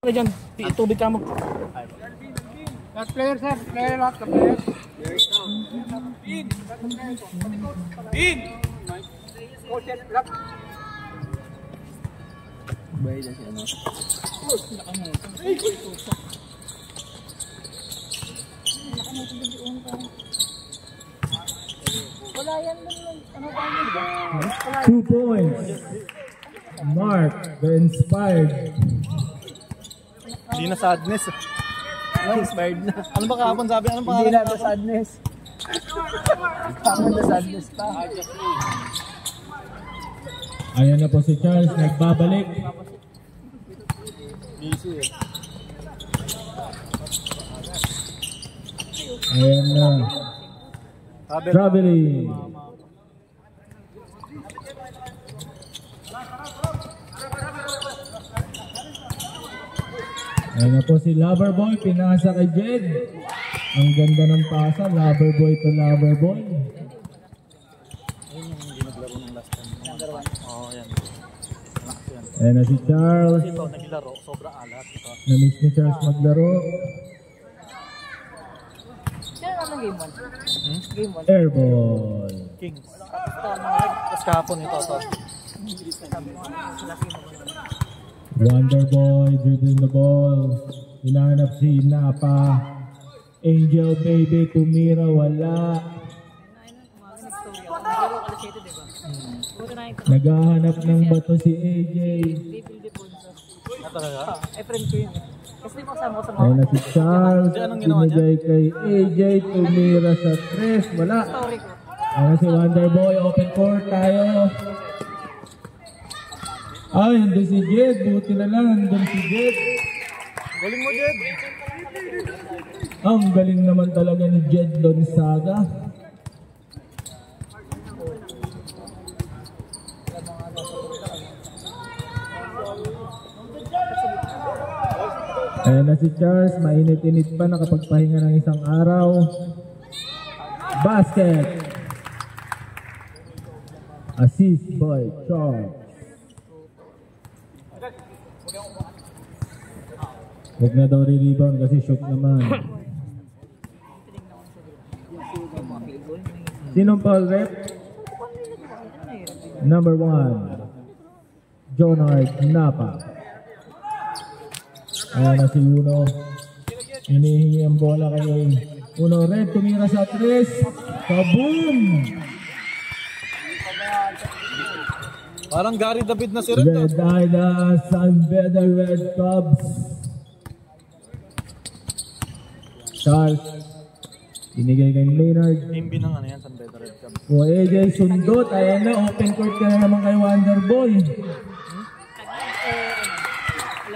Dyan, tubig ka mo. Last player, sir. Player, last player. In! Coaches, lock. Bay dyan siya, no? Wala yan dun. Ano ba yun? 2 points. Mark, the inspired. Hindi na sadness. Inspired na. Ano ba kahapon sabi? Anong pangalan? Hindi na the sadness. Kahapon na sadness pa. Ayan na po si Charles, nagbabalik. Busy eh. Ayan na. Traveling. Ayan na po si Loverboy, pinasa kay Jed. Ang ganda ng pasa, Loverboy to Loverboy. Ayun yung hindi naglaro ng last time. Oo, yan. Ayan na si Charles. Kasi ito, naglaro, sobra alat. Na-miss ni Charles maglaro. Sino naman game 1? Game 1. Airball. Kings. Tapos kahapon ito. Wonderboy dribbling the ball. Hinahanap si Napa. Angel baby, tumira, wala. Naghahanap ng bato si AJ. Talaga? Friend ko yun. Kasi kasama ko sa Ayun na si Charles. Binigay kay AJ, tumira sa 3. Wala. story ko. Ayun na si Wonderboy. Open court tayo. Ay, nandun si Jed. Buti na lang, nandun si Jed. Galing mo, Jed! Ang galing naman talaga ni Jed Lonzaga. Ayan na si Charles, mainit-init pa, nakapagpahinga ng isang araw. Basket. Assist by Charles. Huwag na daw re-rebound kasi shoot naman. Sinong foul rep? Number 1, Jonard Napa. Ayan na si Uno. Hinihingi ang bola kay Uno. Red, tumira sa 3. Kaboom! Parang Gary David na si Red. Red Ida, San Beda Red Cubs. Charles, inigay kay Maynard. Imbi ng ano yan, San Beda Red Cubs. O AJ sundot, ayan na, open court ka na naman kay Wonderboy.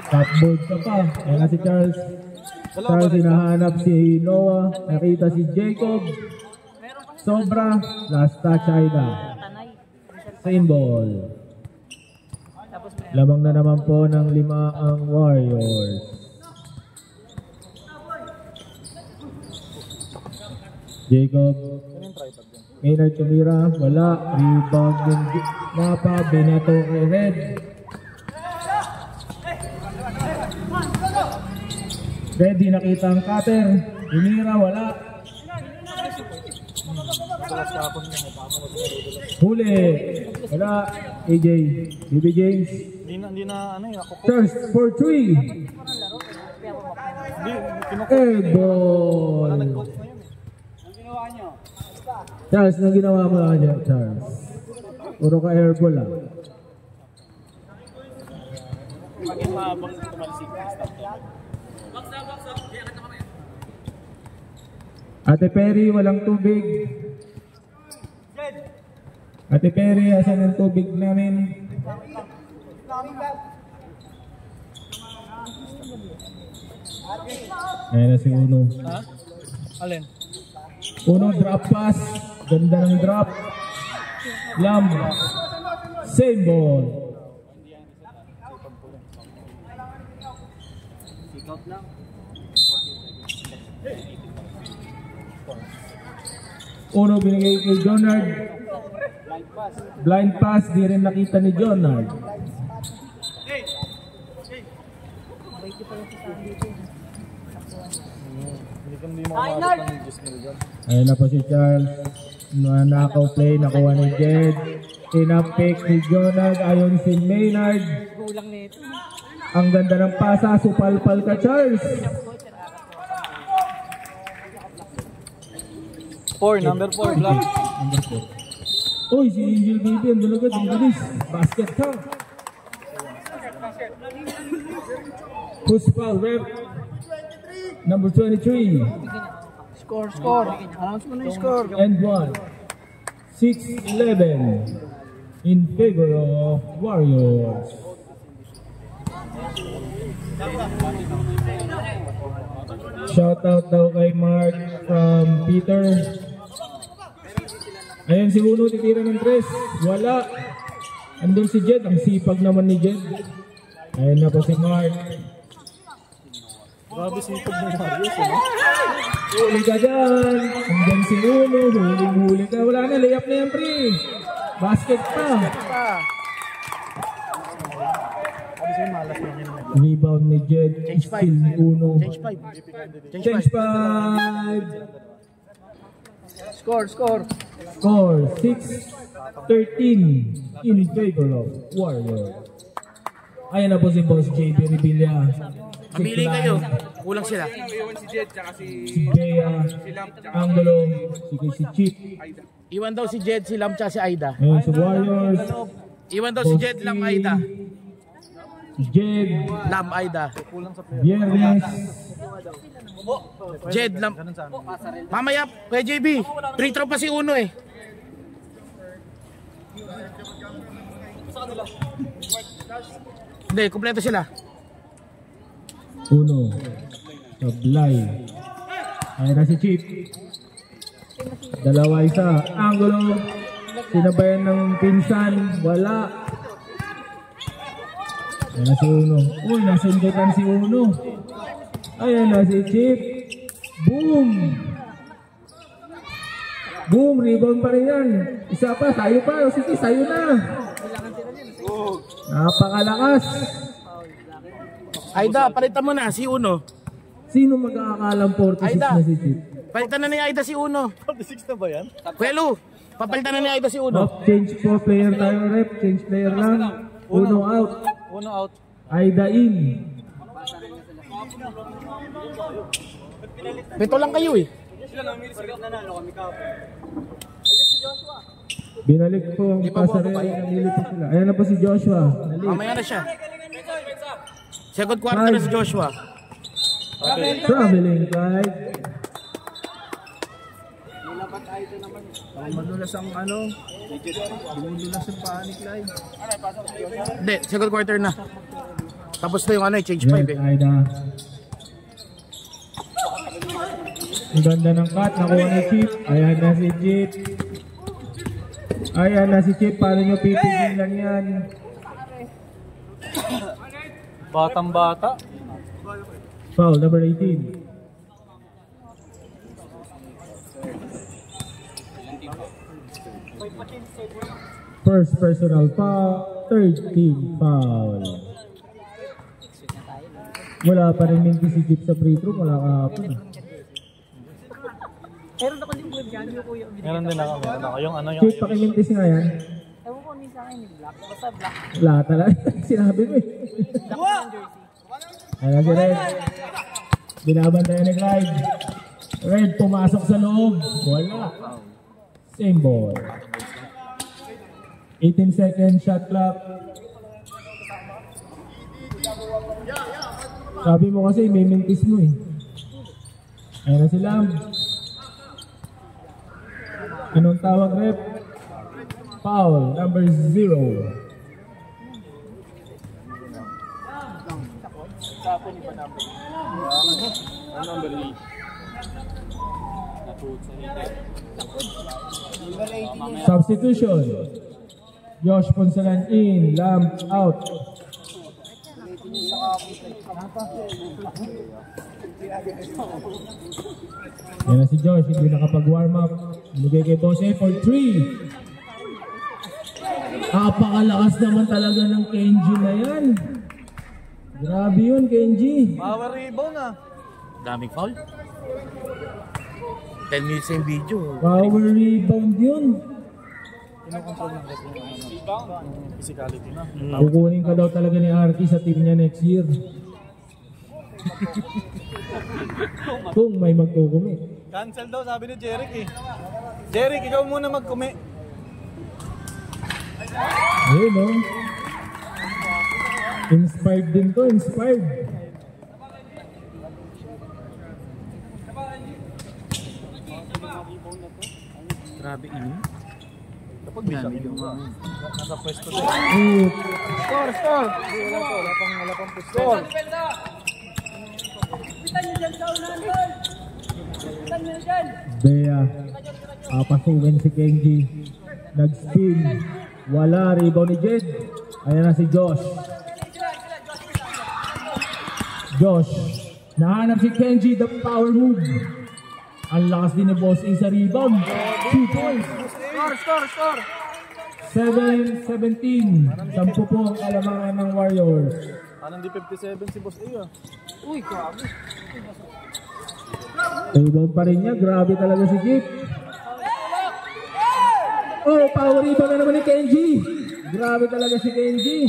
Topboard ka pa, ayan na si Charles. Charles, hinahanap si Noah, nakita si Jacob. Sobra, last touch Aida. Same ball. Lamang na naman po ng 5 ang Warriors. Jacob. Maynard tumira, wala. Rebound yung Napa, binato kay Red. Red, di nakita ang cutter. Tumira, wala. Huli. Wala. AJ. BB James. Hindi na ano yun. Charles for 3. Airball. Charles, nang ginawa mo lang dyan, Charles? Puro ka airball lang. Ate Perry, walang tubig. Ate Perry, asan ang tubig namin? Ayan na si Uno. Ha? Alin? Uno drop pass. Ganda ng drop. Lamb. Same ball. Uno binigay kay Jonard. Blind pass. Di rin nakita ni Jonard. Hindi mo kumabot ng 10 million. Ayun na po si Charles. Nakaw play, nakuha ni Jed. Tinapick ni Jonag, ayon si Maynard. Ang ganda ng pasa, supalpal ka Charles. 4, number 4, Black. Number 4. Uy, si Angel Baby, ang dalagat, ang bilis. Basket ka. Push foul, rep. Number 23. Score. Announce mo na yung score. And 1. 6-11 in favor of Warriors. Shout out daw kay Mark from Peter. Ayan si Uno, titira ng 3. Wala. Andun si Jed, ang sipag naman ni Jed. Ayan na po si Mark. Grabe sipag ng Marius, ano? Huli ka dyan. Andyan si Uno, huling-huli ka. Wala na, layup na yan, pre. Basket pa. Sabi sa'yo, malas na yun. Rebound ni Jed. Still ni Uno. Change 5. Change 5. Score. Score 6-13 in favor of Warriors. Ayan na po si Boss JB Revilla. Pamili kayo. Kulang sila. Si Bea, Angulo, si Chip. Iwan daw si Jed, si Lam, tsaka si Aida. Ayan si Warriors. Iwan daw si Jed, Lam, Aida. Si Jed, Lam, Aida. Viernes. Jed, Lam. Mamaya, kaya JB. Free throw pa si Uno eh. Hindi, kumpleto sila. Uno. Sablay. Ayan na si Chip. Dalawa isa. Angulo. Sinabayan ng pinsan. Wala. Ayan na si Uno. Uy, nasundutan si Uno. Ayan na si Chip. Boom! Boom! Rebound pa rin yan. Isa pa. Sayo pa. Sige, sayo na. Napakalakas. Aida, palitan mo na si Uno. Sino mag-aakalang 46 Aida. na si Chip? Palitan na ni Aida si Uno. 46 na ba yan? Kuya Lu, papalitan na ni Aida si Uno. Off, change po player tayo, rep. Change player lang. Uno out. Uno out. Aida in. Beto lang kayo eh. Binalik po ang pasarelo. Namili po sila. Ayan na po si Joshua. Nalik. Mamaya na siya. Second quarter na si Joshua. Traveling guide. Madulas ang ano. Madulas ang panic line. Hindi, second quarter na. Tapos na yung ano, change 5 Red eh. Aida. Ang ganda ng cut. Nakuha ni Chip. Ayan na si Chip. Ayan na si Chip. Paano nyo pipigilan yan? Batang-bata. Foul number 18. First personal foul, third team foul. Wala pa rin minti si Chip sa free throw, wala kahapon. Meron ako din po dyan, yung kuya. Meron din ako. Meron ako. Yung ano yung... Chip, pakimintis nga yan. Ewan ko sa akin, black. Basta black. Wala talaga. Sinabi mo eh. Black yung jersey. Ayan si Red. Binabantayan ni Clyde. Red pumasok sa loob. Wala. Same ball. 18 seconds shot clock. Sabi mo kasi may mintis mo eh. Ayan na si Lam. Anong tawag, rep? Foul number 0. Number 8. Substitution. Josh Ponsalan in, Lam out. Yan na si Josh, hindi nakapag-warm up. Binigay kay Boss for 3. Napakalakas naman talaga ng Kenji na yan. Grabe yun, Kenji. Power rebound ah. Daming foul. 10 minutes yung video. Power rebound yun. Kinokontrol ng rep yung physicality na. Kukunin ka daw talaga ni Arky sa team niya next year. Kung may magkukumi. Cancel daw sabi ni Jeric eh. Jeric, ikaw muna magkumi. Ayun no. Inspired din to, inspired. Grabe ini. Kapag may sabi yung mga nasa pwesto din. Score, score. Wala pang pwesto. Score. Pitan nyo dyan sa unahan, tol. Pitan nyo dyan. Bea, papasukin si Kenji. Nag-spin. Wala, rebound ni Jed. Ayan na si Josh. Josh, nahanap si Kenji, the power move. Ang lakas din ni Boss A sa rebound. 2 points. Score. 7-17. 10 po ang kalamangan ng Warriors. Anong di 57 si Boss A ah. Uy, grabe. Rebound pa rin niya. Grabe talaga si Jeep. Oh, power rebound na naman ni Kenji. Grabe talaga si Kenji.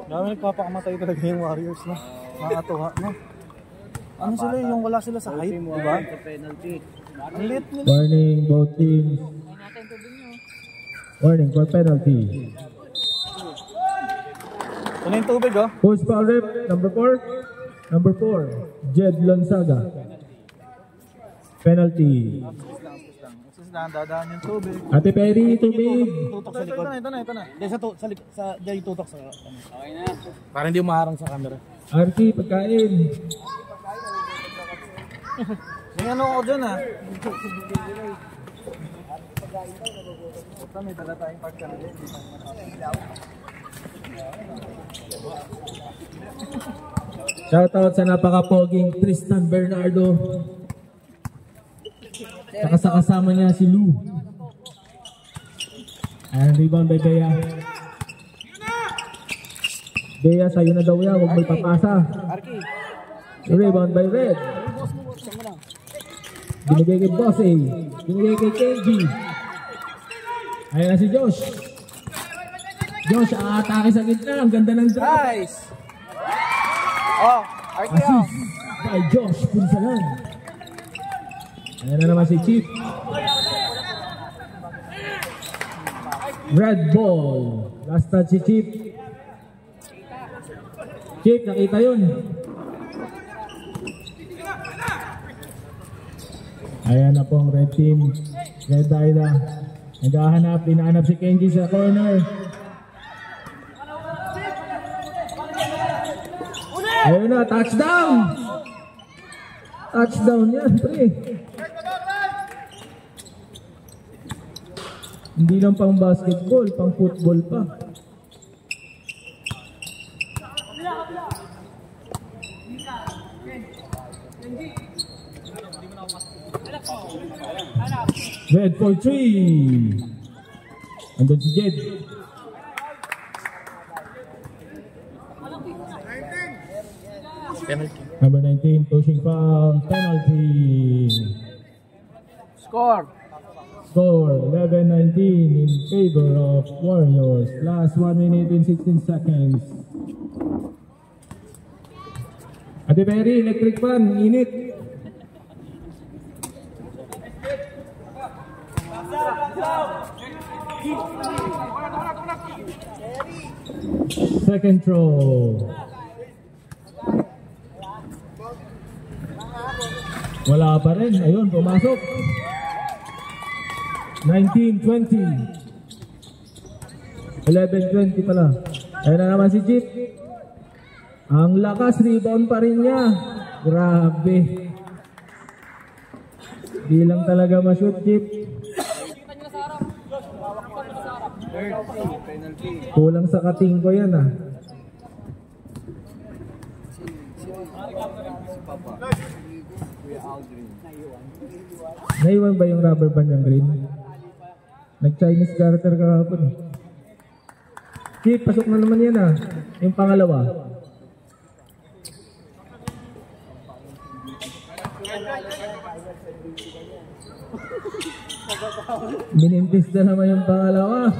Dami nagpapakamatay talaga yung Warriors na. Nakakatuwa no. Ano sila yung wala sila sa height, di ba? Ang lit nila. Warning both teams. Warning for penalty. Ano yung tubig oh? Post foul rep number 4. Number 4, Jed Lonzaga. Penalty. Kasi dadaan yung tubig. Ate Perry, tubig. Tutok sa likod. Ito na. Diyan tutok sa Okay na. Para hindi umaharang sa camera. Arky, pagkain. May ano ako dyan ah. Puta, may dala tayong pagkain. Shoutout sa napaka-poging Tristan Bernardo. Saka sa kasama niya si Lou. Ayan, rebound by Bea. Bea, sa'yo na daw yan. Huwag may papasa. Rebound by Red. Binigay kay Boss A. Binigay kay Kenji. Ayan na si Josh. Josh, atake sa gitna. Ang ganda ng drive. Nice! Oh, Assist by Josh Punsalan. Ayan na naman si Chip. Red ball. Last touch si Chip. Chip, nakita yun. Ayan na po ang red team. Red Daida. Naghahanap, pinahanap si Kenji sa corner. Ayun na, touchdown! Touchdown yan, pre. Hindi lang pang basketball, pang football pa. Red for 3. Andun si Jed. Penalty. Number 19, pushing foul, penalty. Score. Score 11-19 in favor of Warriors. Last 1 minute and 16 seconds. Ate Perry, electric fan, init. Second throw. Wala pa rin. Ayun, pumasok. 19-20. 11-20 pala. Ayun na naman si Jeep. Ang lakas, rebound pa rin niya. Grabe. Di lang talaga ma-shoot, Jeep. Kulang sa kating ko yan ah. Naiwan ba yung rubber band yung green? Nag-Chinese garter kahapon. Chip, pasok na naman yan ah. Yung pangalawa. Minintis na naman yung pangalawa.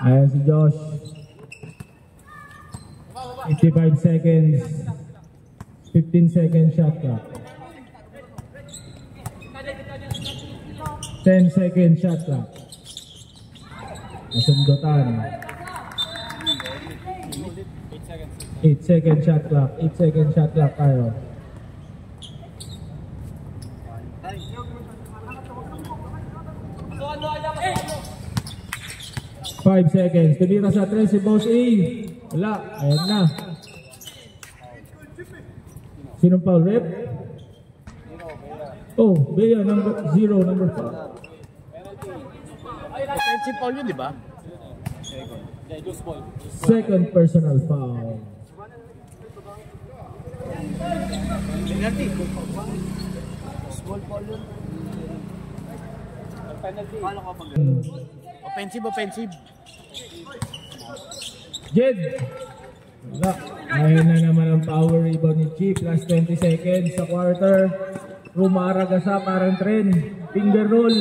Ayan si Josh. 55 seconds. 15 second shot clock. 10 second shot clock. Nasundutan. 8 second shot clock. 8 second shot clock tayo. 5 seconds. Tumira sa 3 si Boss A. Wala. Ayan na. Sinong foul rep? Oh, Bea, number 0, number 5. Offensive foul yun, di ba? Second personal foul. Penalty. Offensive. Jed. Wala. Ayun na naman ang power rebound ni Chief. Last 20 seconds sa quarter. Rumaragasa parang trend. Finger roll.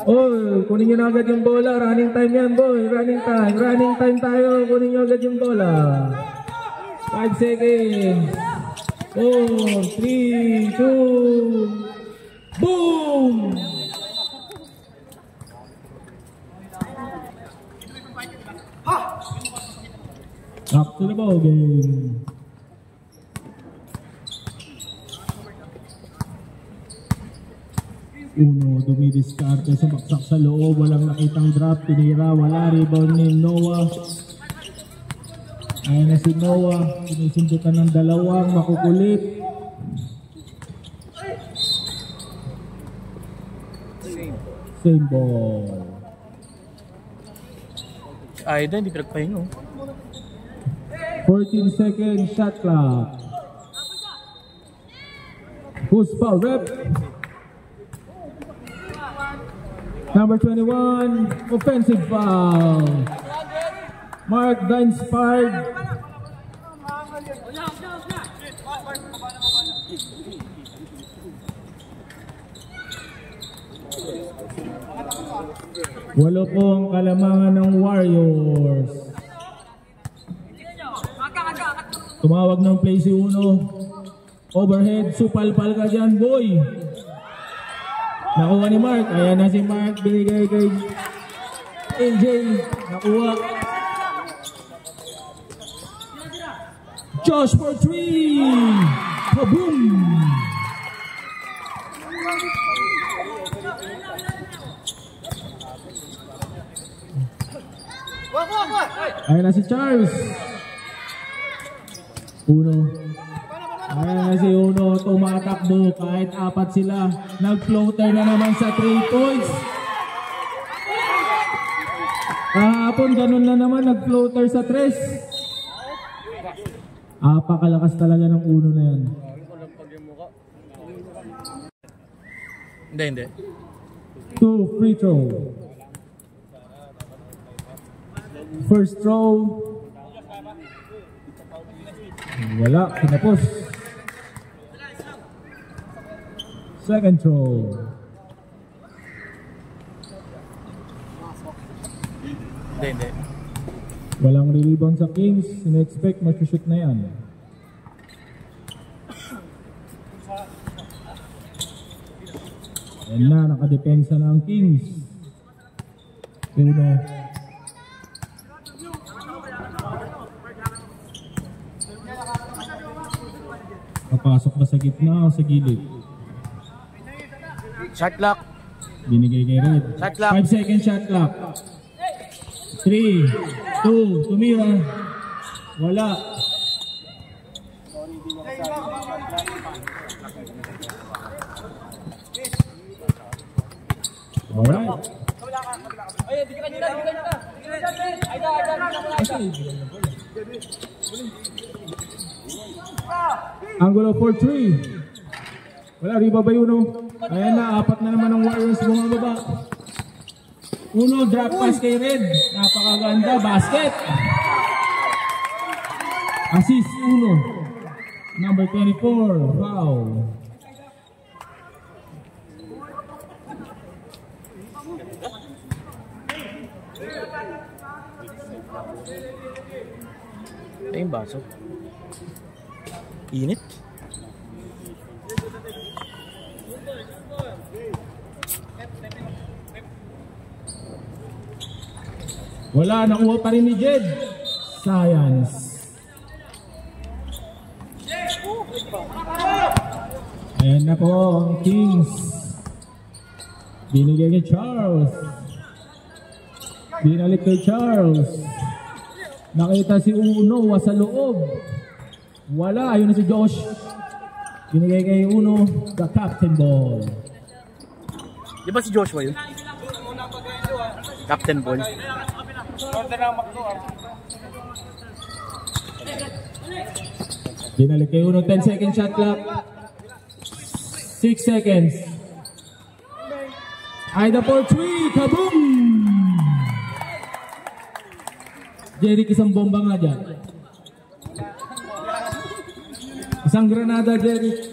Oh, kunin nyo na agad yung bola. Running time yan, boy. Running time tayo. Kunin nyo agad yung bola. 5 seconds. 4, 3, 2. Boom! Back to the ball game. Uno, dumidiskarte, sumaksak sa loob, walang nakitang drop, tinira, wala, rebound ni Noah. Ayan na si Noah, sinisundutan ng dalawang makukulit. Same ball. Ay, hindi pinagpahingo. 14 seconds shot clock. Who's foul rep? Number 21, offensive foul. Mark the inspired. Walo po ang kalamangan ng Warriors. Tumawag ng play si Uno. Overhead, supal-pal ka dyan, boy. Nakuha ni Mark. Ayan na si Mark. Binigay kay NJ. Nakuha. Josh for 3. Kaboom! Ayan na si Charles. Uno. Ayan na si Uno. Tumatakbo kahit apat sila. Nag-floater na naman sa 3 points. Kahapon ganun na naman. Nag-floater sa 3. Apakalakas talaga ng Uno na yan. Hindi. 2 free throw. First throw. Wala, kinapos. Second throw. Hindi. Walang rebound sa Kings. Ina-expect mag-shoot na yan. Ayan na, nakadepensa na ang Kings. Uno. Papasok ba sa gitna o sa gilid? Shot clock. Binigay kay Red. Shot clock. 5 second shot clock. 3, 2, tumira. Wala. Alright. Angulo for 3. Wala, rebound ba yun? Ayan na, apat na naman ang Warriors bumababa. Uno, drop pass kay Red. Napakaganda, basket. Assist, Uno. Number 24, foul. Ito yung baso. Init. Wala, nakuha pa rin ni Jed. Science. Ayan na po ang Kings. Binigay kay Charles. Binalik kay Charles. Nakita si Uno sa loob. Wala, ayun na si Josh. Binigay kay Uno, the captain ball. Di ba si Joshua yun? Captain ball. Binalik kay Uno, 10 second shot clock. 6 seconds. Aida for 3, kaboom! Jeric, isang bomba nga dyan. Isang granada, Jeric.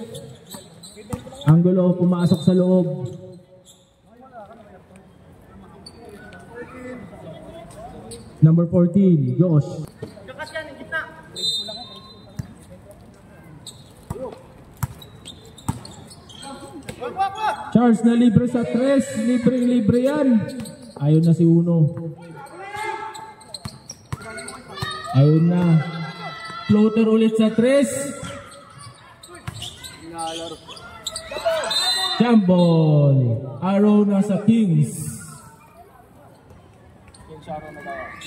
Angulo, pumasok sa loob. Number 14, Josh. Charles na libre sa 3, libre yan. Ayun na si Uno. Ayun na. Floater ulit sa 3. Jump ball. Arrow na sa Kings.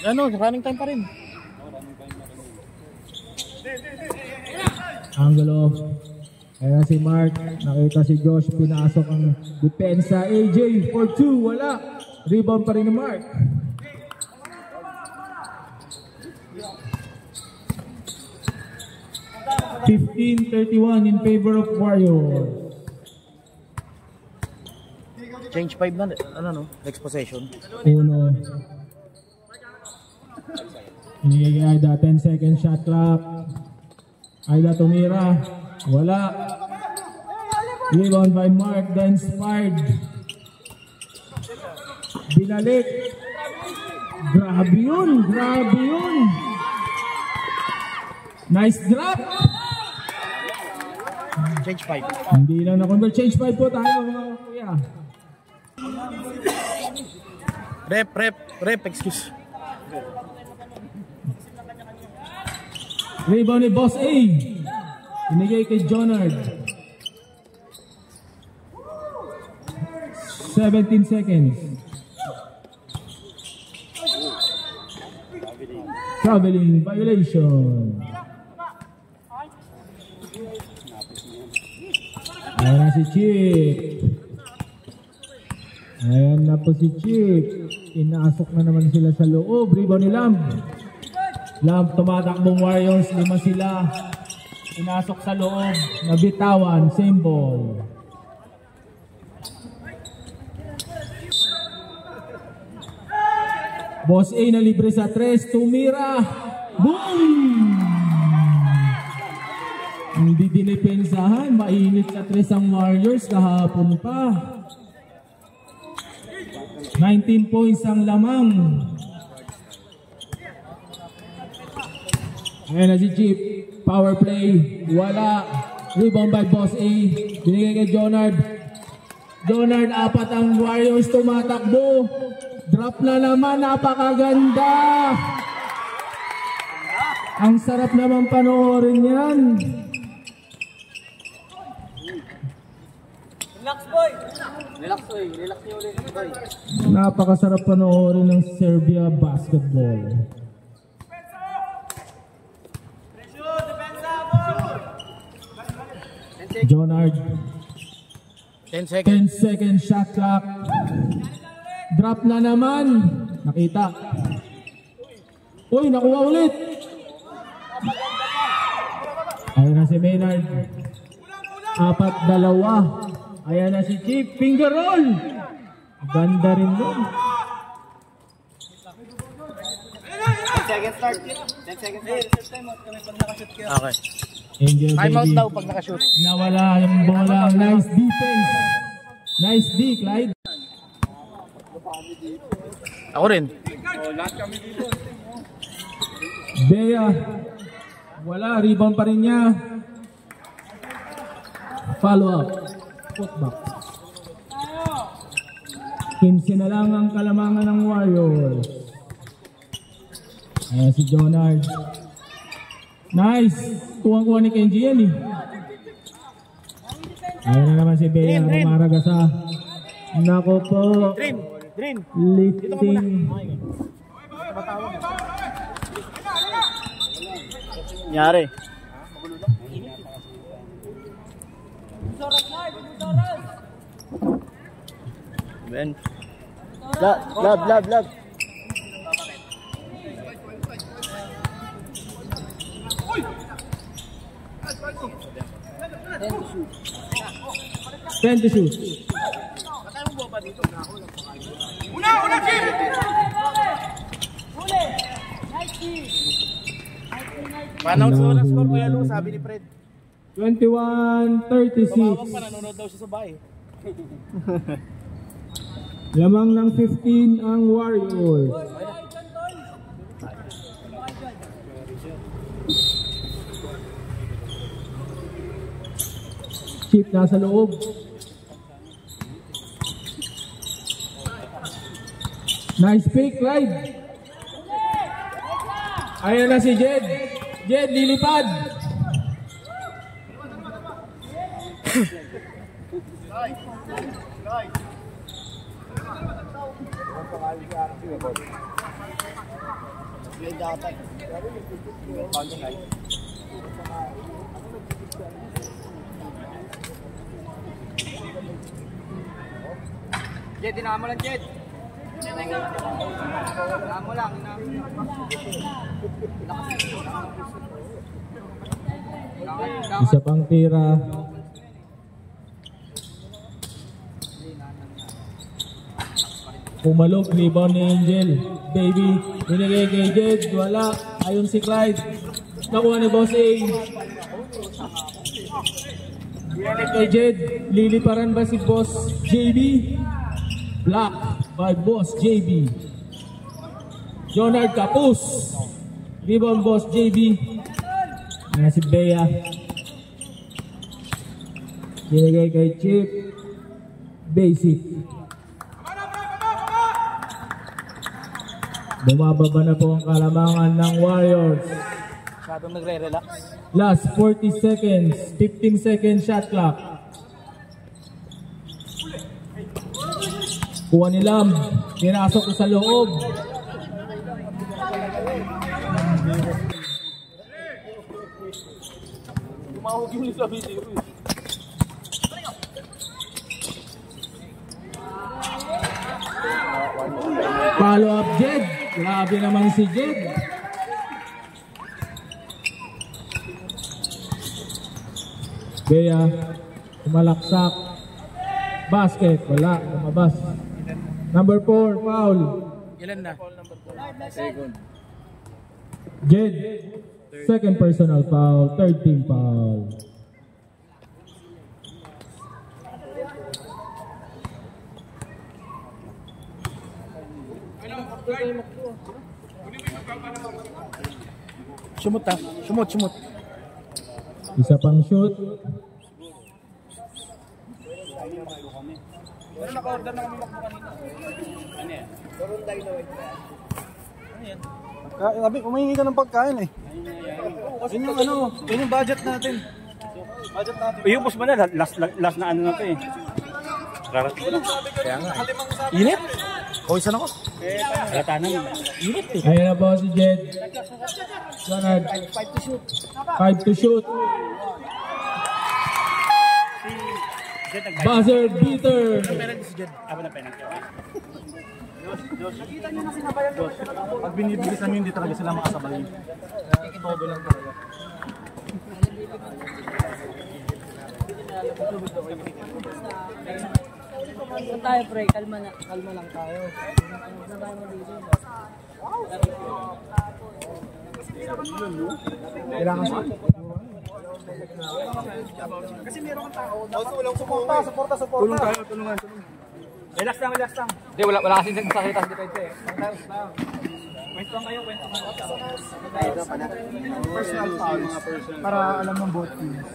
Ano, running time pa rin. Angulo. Kaya si Mark, nakita si Josh, pinasok ang depensa. AJ for 2, wala. Rebound pa rin ni Mark. (15-31) in favor of Warriors. Change 5 na, ano no, next possession. Uno. Hinigay kay Aida, 10 second shot clock. Aida tumira. Wala. Rebound by Mark, then fired. Binalik. Grabe yun, grabe yun. Nice drop. Change 5. Hindi lang na-convert. Change 5 po tayo mga kuya. Rep, excuse. Rebound ni Boss A. Inigay kay Jonard. 17 seconds. Traveling violation. Ayan na si Chip. Ayan na po si Chip. Inasok na naman sila sa loob. Rebound ni Lamb. Lamb, tumatakbong Warriors. 5 sila. Inasok sa loob. Nabitawan. Same ball. Boss A na libre sa 3. Tumira. Boom! Hindi dinipensahan. Mainit sa 3 ang Warriors kahapon pa. 19 points ang lamang. Ayan na si Chip. Power play. Wala. Rebound by Boss A. Binigay kay Jonard. Jonard, 4 ang Warriors tumatakbo. Drop na naman. Napakaganda. Ang sarap naman panoorin yan. Relax, boy. Relax nyo ulit, boy. Napakasarap panoorin ng Serbia basketball. Jonard. 10 seconds. 10 second shot clock. Drop na naman. Nakita. Uy, nakuha ulit. Ayan na si Maynard. 4-2. Ayan na si Chip. Finger roll. Ganda rin doon. Okay. Angel Time out Baby. daw pag nakashoot. Nawala yung bola. Nice defense. Nice D, Clyde. Ako rin. Bea. Wala. Rebound pa rin niya. Follow up. Putback. 15 na lang ang kalamangan ng Warriors. Ayan si Jonard. Nice. Kuha-kuha ni Kenji yan eh. Ayan na naman si Bea. Umaragasa. Nako po. Dream. Lifting. Nyari. Ben. Lab. 10 to shoot. Paano sa score Kuya Lu, sabi ni Fred. 21-36. Pa nanonood daw siya sa bahay. Lamang ng 15 ang Warriors. Chip nasa loob. Nice pick, Clyde. Ayan na si Jed. Jed, lilipad. Jed, dinaan mo lang, Jed. Dinaan mo lang. Isa pang tira. Pumalog, rebound ni Angel. Baby, binigay kay Jed. Wala. Ayun si Clyde. Nakuha ni Boss A. Binigay kay Jed. Liliparan ba si Boss JB? Block by Boss JB. Jonard Capus. Rebound Boss JB. Ayan si Bea. Binigay kay Chip. Basic. Bumababa na po ang kalamangan ng Warriors. Masyadong nagre-relax. Last 40 seconds. 15 seconds shot clock. Kuha ni Lam. Pinasok sa loob. Tumawag yung sa video. Follow up Jed. Grabe naman si Jed. Bea. Tumalaksak. Basket. Wala. Lumabas. Number 4. Foul. Ilan na? Jed. Second personal foul. Third team foul. Sumot. Isa pang shoot. Sabi, umahingi ka ng pagkain eh. Yun yung ano, yun yung budget natin. Iupos mo na, last na ano na ito eh. Kaya nga. Init? Kawisan ako. Halata na. Init eh. Ayan na po si Jed. Jonard. 5 to shoot. Buzzer beater. Penalty si Jed. Ako na penalty. Pag binibigis namin, hindi talaga sila makasabay. Todo lang talaga. Saan tayo, pre? Kalma lang tayo. Saan tayo mag-isip? Kailangan siya. Kasi meron kang tao. Walang suporta. Tulong tayo, tulungan. Relax lang. Hindi, wala kasi sakita sa dito eh. Kwento kayo. Personal fouls. Para alam ng both teams.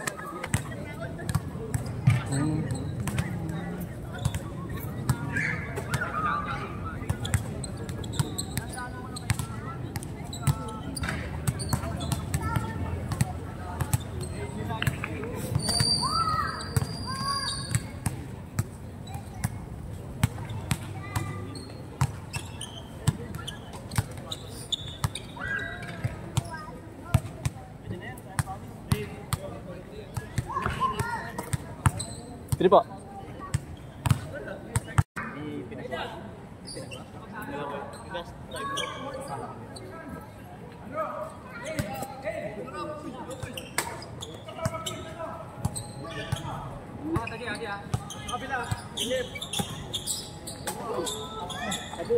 Sige po.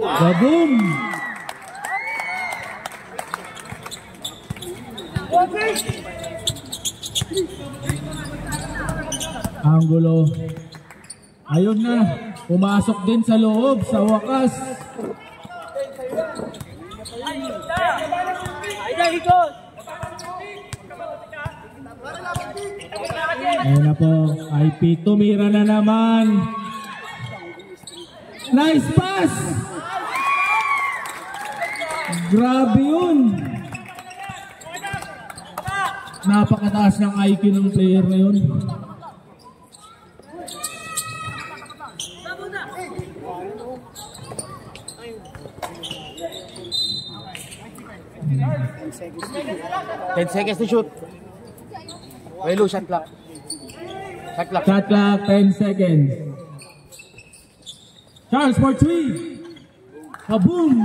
Kaboom! Angulo. Ayun na. Pumasok din sa loob sa wakas. Ayun na po. IP tumira na naman. Nice pass! Grabe yun. Napakataas ng IQ ng player na yun. Ten seconds to shoot. Welo, shot clock. Shot clock, 10 seconds. Charles for 3. Kaboom!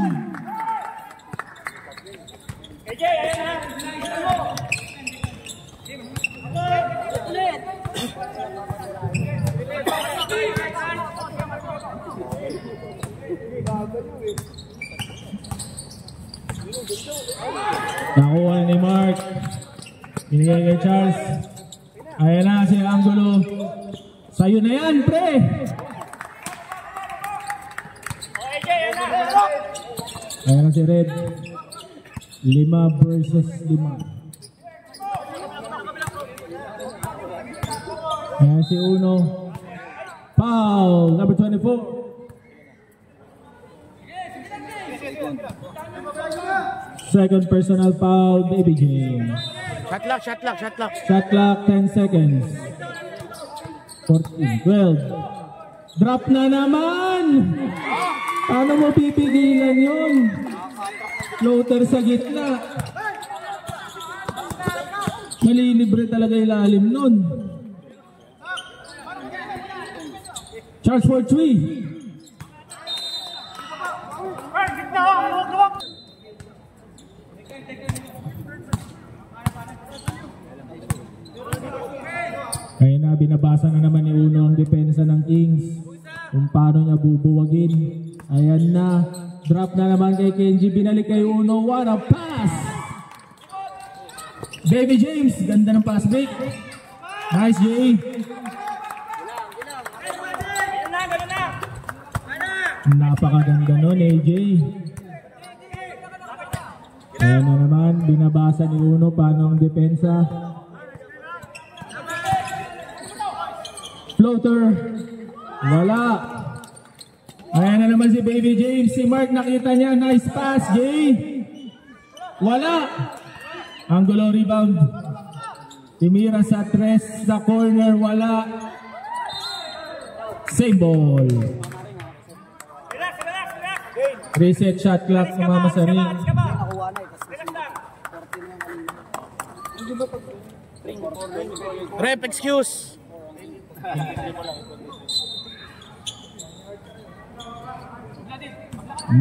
Nakuha ni Mark. Binigay kay Charles. Ayan na si Angulo. Sa'yo na yan, pre! Ayan na si Red. 5 versus 5. Ayan si Uno. Foul, number 24. Second personal foul, Baby James. Shot clock. Shot clock, 10 seconds. 14, 12. Drop na naman! Paano mo pipigilan yun? Floater sa gitna. Malilibre talaga ilalim nun. Charles for 3. Kaya na binabasa na naman ni Uno ang depensa ng Kings kung paano niya bubuwagin. Ayan na, drop na naman kay Kenji, binalik kay Uno. What a pass! Baby James, ganda ng pass break. Nice, Jay. Napakaganda nun, AJ. Ayan na naman, binabasa ni Uno paano ang depensa. Floater, wala. Ayan na naman si Baby James. Si Mark nakita niya, nice pass, Jay. Wala. Angulo rebound. Timira sa tres sa corner, wala. Same ball. Reset shot clock sa Mama Sari. Rep, excuse.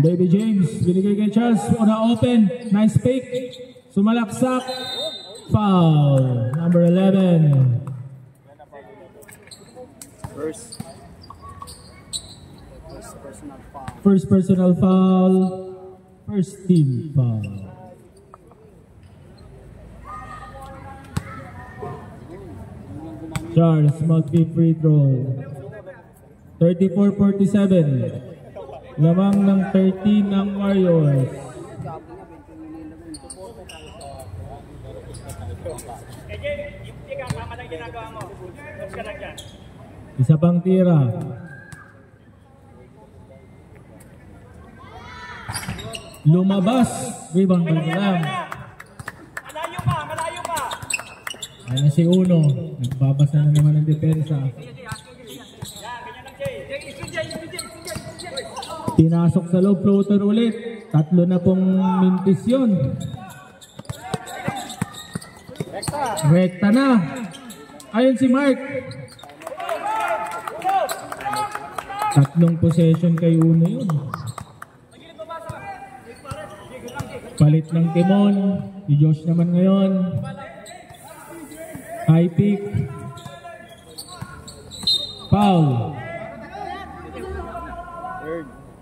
Baby James, binigay kay Charles. Una open, nice pick. Sumalaksak. Foul. Number 11. First personal foul. First team foul. Charles mag-free throw. 34-47. Lamang ng 13 ng Warriors. Isa pang tira. Lumabas. Rebound pa lang. Ano si Uno, nagbabasa na naman ang depensa. Pinasok sa low floater ulit. Tatlo na pong mintis yun. Rekta na. Ayun si Mark. Tatlong possession kay Uno yun. Palit ng timon. Si Josh naman ngayon. High pick. Foul.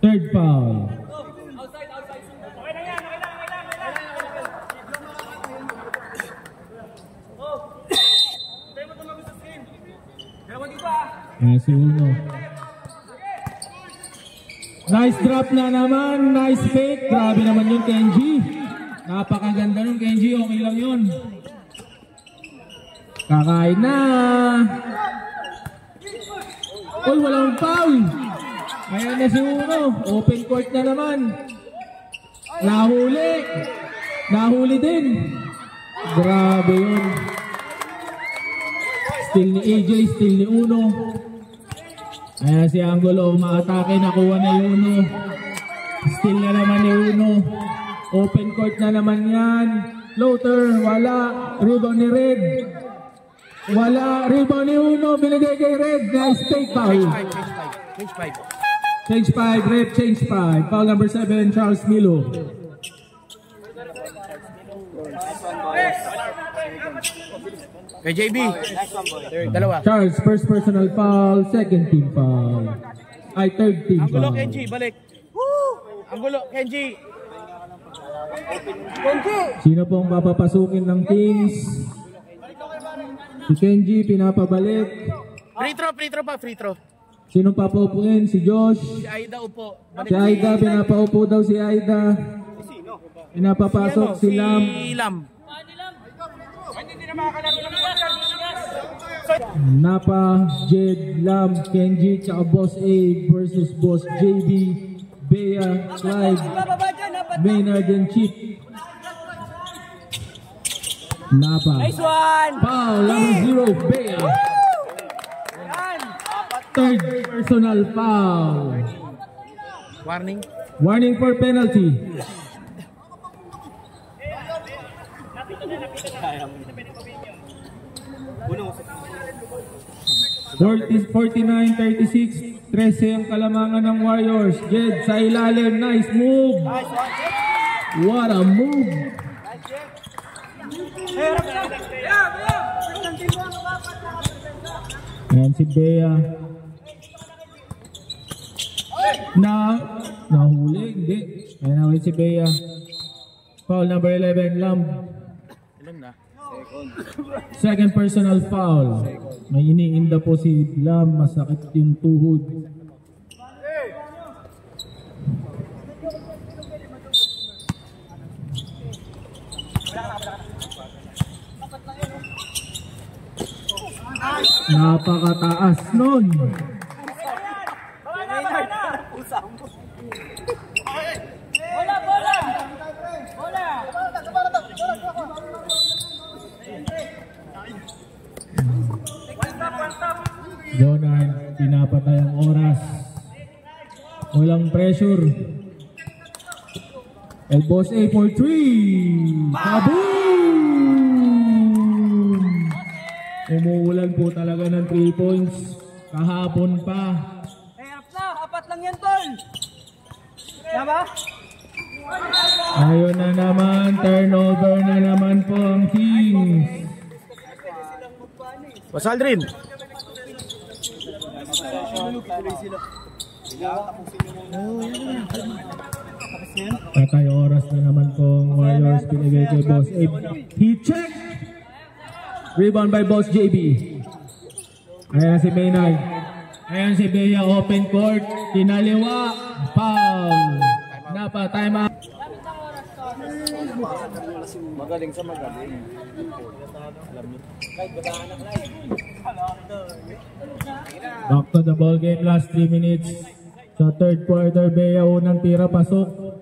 Third foul. Si Uno. Nice drop na naman. Nice fake. Grabe naman yun, Kenji. Napakaganda nun, Kenji. Okay lang yun. Kakain na. Uy, walang foul. Ayan na si Uno. Open court na naman. Nahuli. Nahuli din. Grabe yun. Steal ni AJ, steal ni Uno. Ayan si Angulo. Umaatake. Nakuha na yung Uno. Steal na naman ni Uno. Open court na naman yan. Floater. Wala. Rebound ni Red. Wala. Rebound ni Uno. Binigay kay Red. Nice take foul. Change 5. Rep change 5. Foul number 7. Charles Milo. Kay JB. Dalawa. Charles, first personal foul. Second team foul. Ay, third team Angulo, foul. Kenji. Balik. Angulo, Kenji. Sino pong papapasukin ng teams? Si Kenji, pinapabalik. Free throw pa, free throw. Sino papaupuin? Si Josh. Si Aida upo. Balik Si Aida, pinapaupo daw si Aida. Pinapapasok si Lam. Si Lam. Napa, Jed, Lam, Kenji, tsaka Boss A versus Boss JB, Bea, Clyde, Maynard, and Chip. Napa. Nice one! Foul, number 0, Bea. Third personal foul. Warning. Warning for penalty. 49-36, 13 ang kalamangan ng Warriors. Jed sa ilalim, nice move. What a move. Ayan si Bea. Nahuli, hindi. Ayan na si Bea. Foul number 11, Lam. Ilan na? Second personal foul. May iniinda po si Lam, masakit yung tuhod. Napakataas nun. Leonard, pinapatay ang oras. Walang pressure. El Boss A for 3. Kaboom! Umuulan po talaga ng 3 points. Kahapon pa. Hirap na, apat lang yan, tol. Tama? Ayun na naman, turnover na naman po ang Kings. Wasaldrin. Patay oras na naman pong Warriors pinigay kay Boss Abe. He check! Rebound by Boss JB. Ayan si Maynard. Ayan si Bea, open court. Kinaliwa. Foul. Napa, time out. Magaling sa magaling. Back to the ball game, last 3 minutes. Sa third quarter, Bea unang tira, pasok.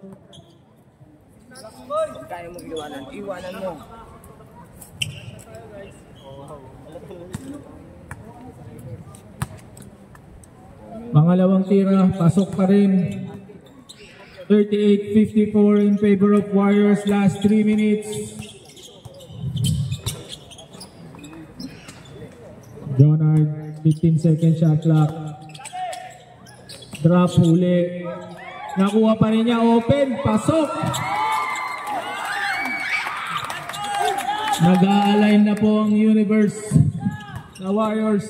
Kaya mo iwanan mo. Pangalawang tira, pasok pa rin. 38-54 in favor of Warriors, last 3 minutes. Jonard, 15-second shot clock. Drop, huli. Nakuha pa rin niya, open, pasok. Nag-a-align na po ang universe na Warriors.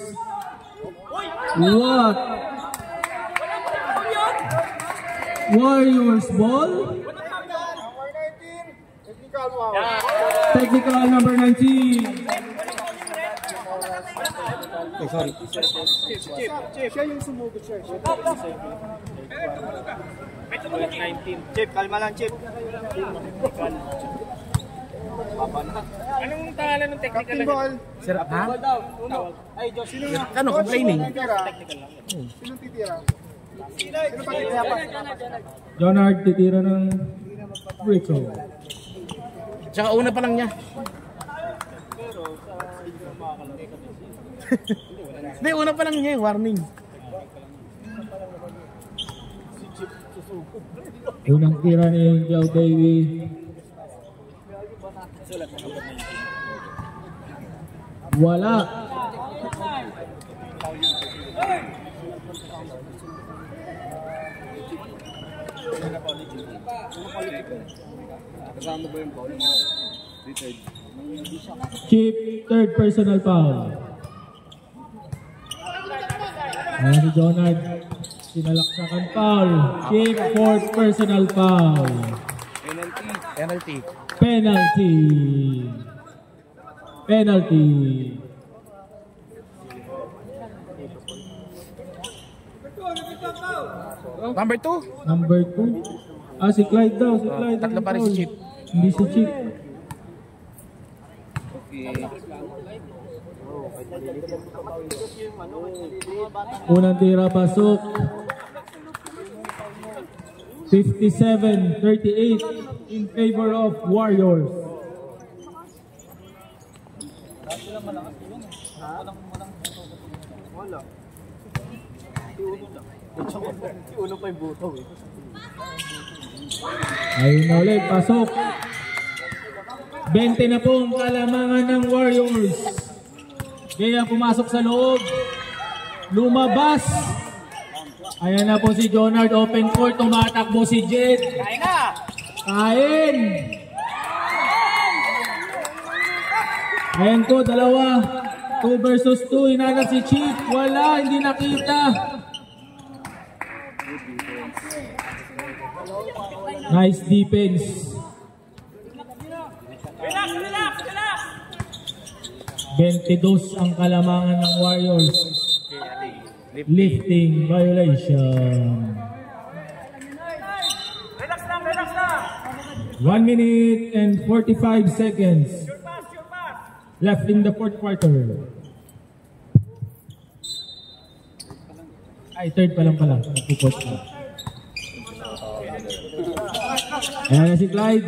What? Warriors ball? Technical number 19. Sorry. Siya yung sumugod, sir. Chip, kalma lang, Chip. Anong pangalan ng technical lang? Sir, ha? Ay, Diyos, sino nga? Ano, complaining? Sino titira? Sino pa titira pa? Jonard titira ng Rico. Tsaka una pa lang niya. Hindi, una pa lang niya yung warning. Unang tira ni Angel Davey. Wala. Chip, third personal foul. Ayan si Jonard. Sinalaksakan foul. Chip, fourth personal foul. Penalty. Penalty. Penalty. Number 2. Number 2. Ah, si Clyde daw. Si Clyde. Tatlo pa rin si Chip. Hindi si Chip. Unang tira, pasok. 57-38 in favor of Warriors. Uno pa yung buto eh. Ayun na ulit, pasok. 20 na po ang kalamangan ng Warriors. Kaya pumasok sa loob. Lumabas. Ayan na po si Jonard, open court, tumatakbo si Jet. Kain na! Kain! Ayan po, dalawa. 2 versus 2, hinanap si Chief. Wala, hindi nakita. Nice defense. Relax, relax, relax! 22 ang kalamangan ng Warriors. Lifting violation. Relax lang! 1 minute and 45 seconds left in the fourth quarter. Ay, third pa lang pala. Nagpupot na. Ayan na si Clyde.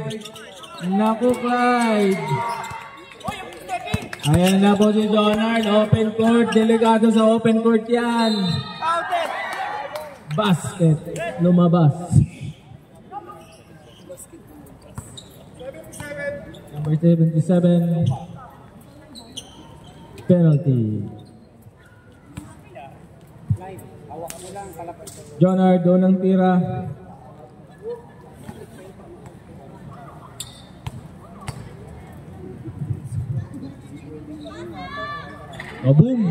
Naku, Clyde. Ayan na po si Jonard. Open court. Delikado sa open court yan. Basket. Lumabas. Number 77. Penalty. Jonard, doon ang tira. Oh, boom!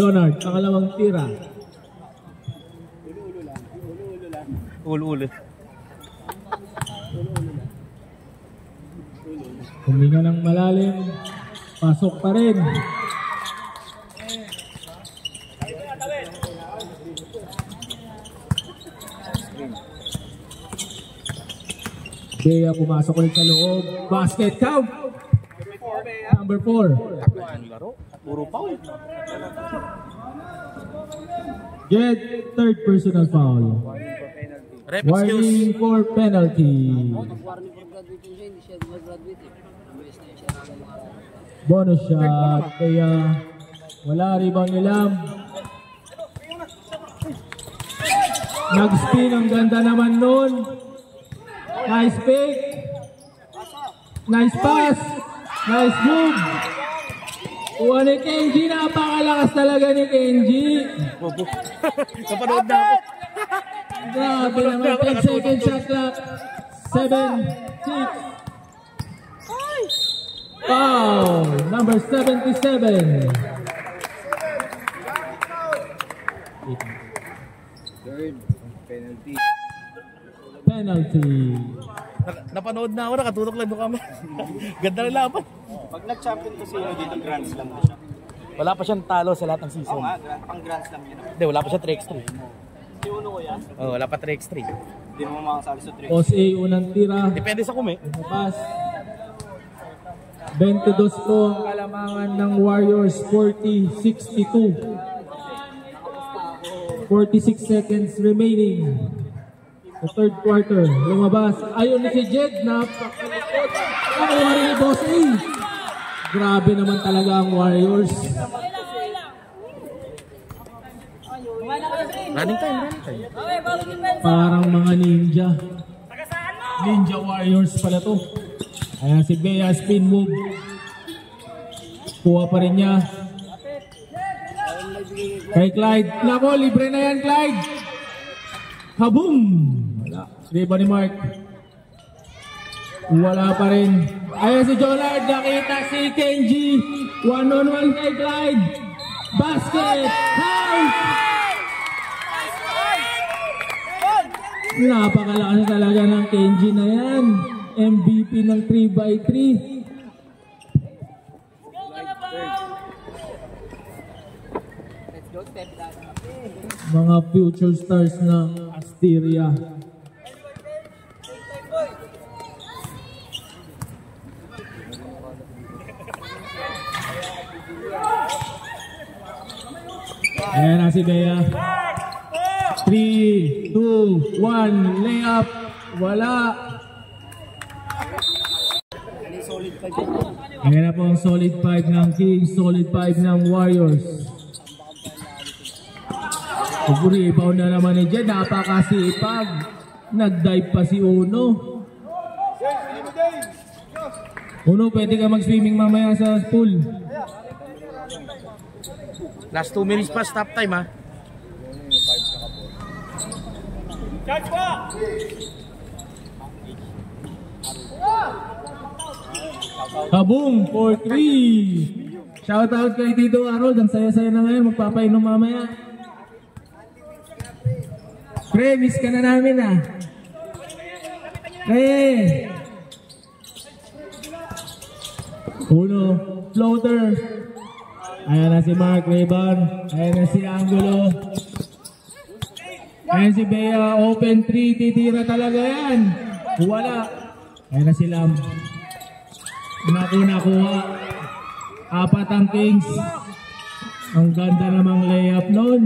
Jonard, pangalawang tira. Ulo-ulo. Huminga ng malalim. Pasok pa rin. Bea pumasok ulit sa loob. Basket count. Number 4. Puro foul. Get third personal foul. Rep Warning excuse. for penalty. Bonus shot. Kaya wala rebound ni Lam. Nag-spin. Ang ganda naman nun. Nice pick. Nice pass. Nice move. Kuha ni Kenji. Napakalakas talaga ni Kenji. Kapanood na ako. Grabe naman. 10 seconds shot clock. 7, 6. Foul. Number 77. Third, penalty. Penalty. Napanood na ako, nakatutok lang doon kami. Ganda ng laban. Pag nag-champion kasi yun dito, Grand Slam na siya. Wala pa siyang talo sa lahat ng season. Oo nga, pang Grand Slam yun. Hindi, wala pa siya 3x3. Si Uno ko yan. Oh, wala pa 3x3. Hindi mo makasali sa 3. Pos A, unang tira. Depende sa kume. Pass. 22 po ang kalamangan ng Warriors. 40-62. 46 seconds remaining. Sa third quarter. Lumabas. Ayun na si Jed. Napakalikot. Nakuha rin ni Boss A. Grabe naman talaga ang Warriors. Running time. Parang mga ninja. Ninja Warriors pala to. Ayan si Bea, spin move. Kuha pa rin niya. Kay Clyde. Nako, libre na yan, Clyde. Kaboom! Wala. Riba ni Mark. Wala pa rin. Ayan si Jonard. Nakita si Kenji. 1-on-1 kay Clyde. Basket. House! Napakalakas talaga ng Kenji na yan. MVP ng 3x3. Mga future stars ng Asteria. Ayan na si Bea. 3, 2, 1, layup. Wala. Ayan na po ang solid 5 ng Kings, solid 5 ng Warriors. Rebound na naman ni Jed, napakasipag. Nag-dive pa si Uno. Uno, pwede ka mag-swimming mamaya sa pool. Last 2 minutes pa, stop time ha. Kaboom for 3. Shout out kay Tito Harold. Ang saya-saya na ngayon. Magpapainom mamaya. Pre, miss ka na namin ah. Pre. Uno. Floater. Ayan na si Mark Rayban. Ayan na si Angulo. Ayan si Bea. Open 3. Titira talaga yan. Wala. Ayan na si Lam. Nakuha. 4 ang Kings. Ang ganda namang layup nun.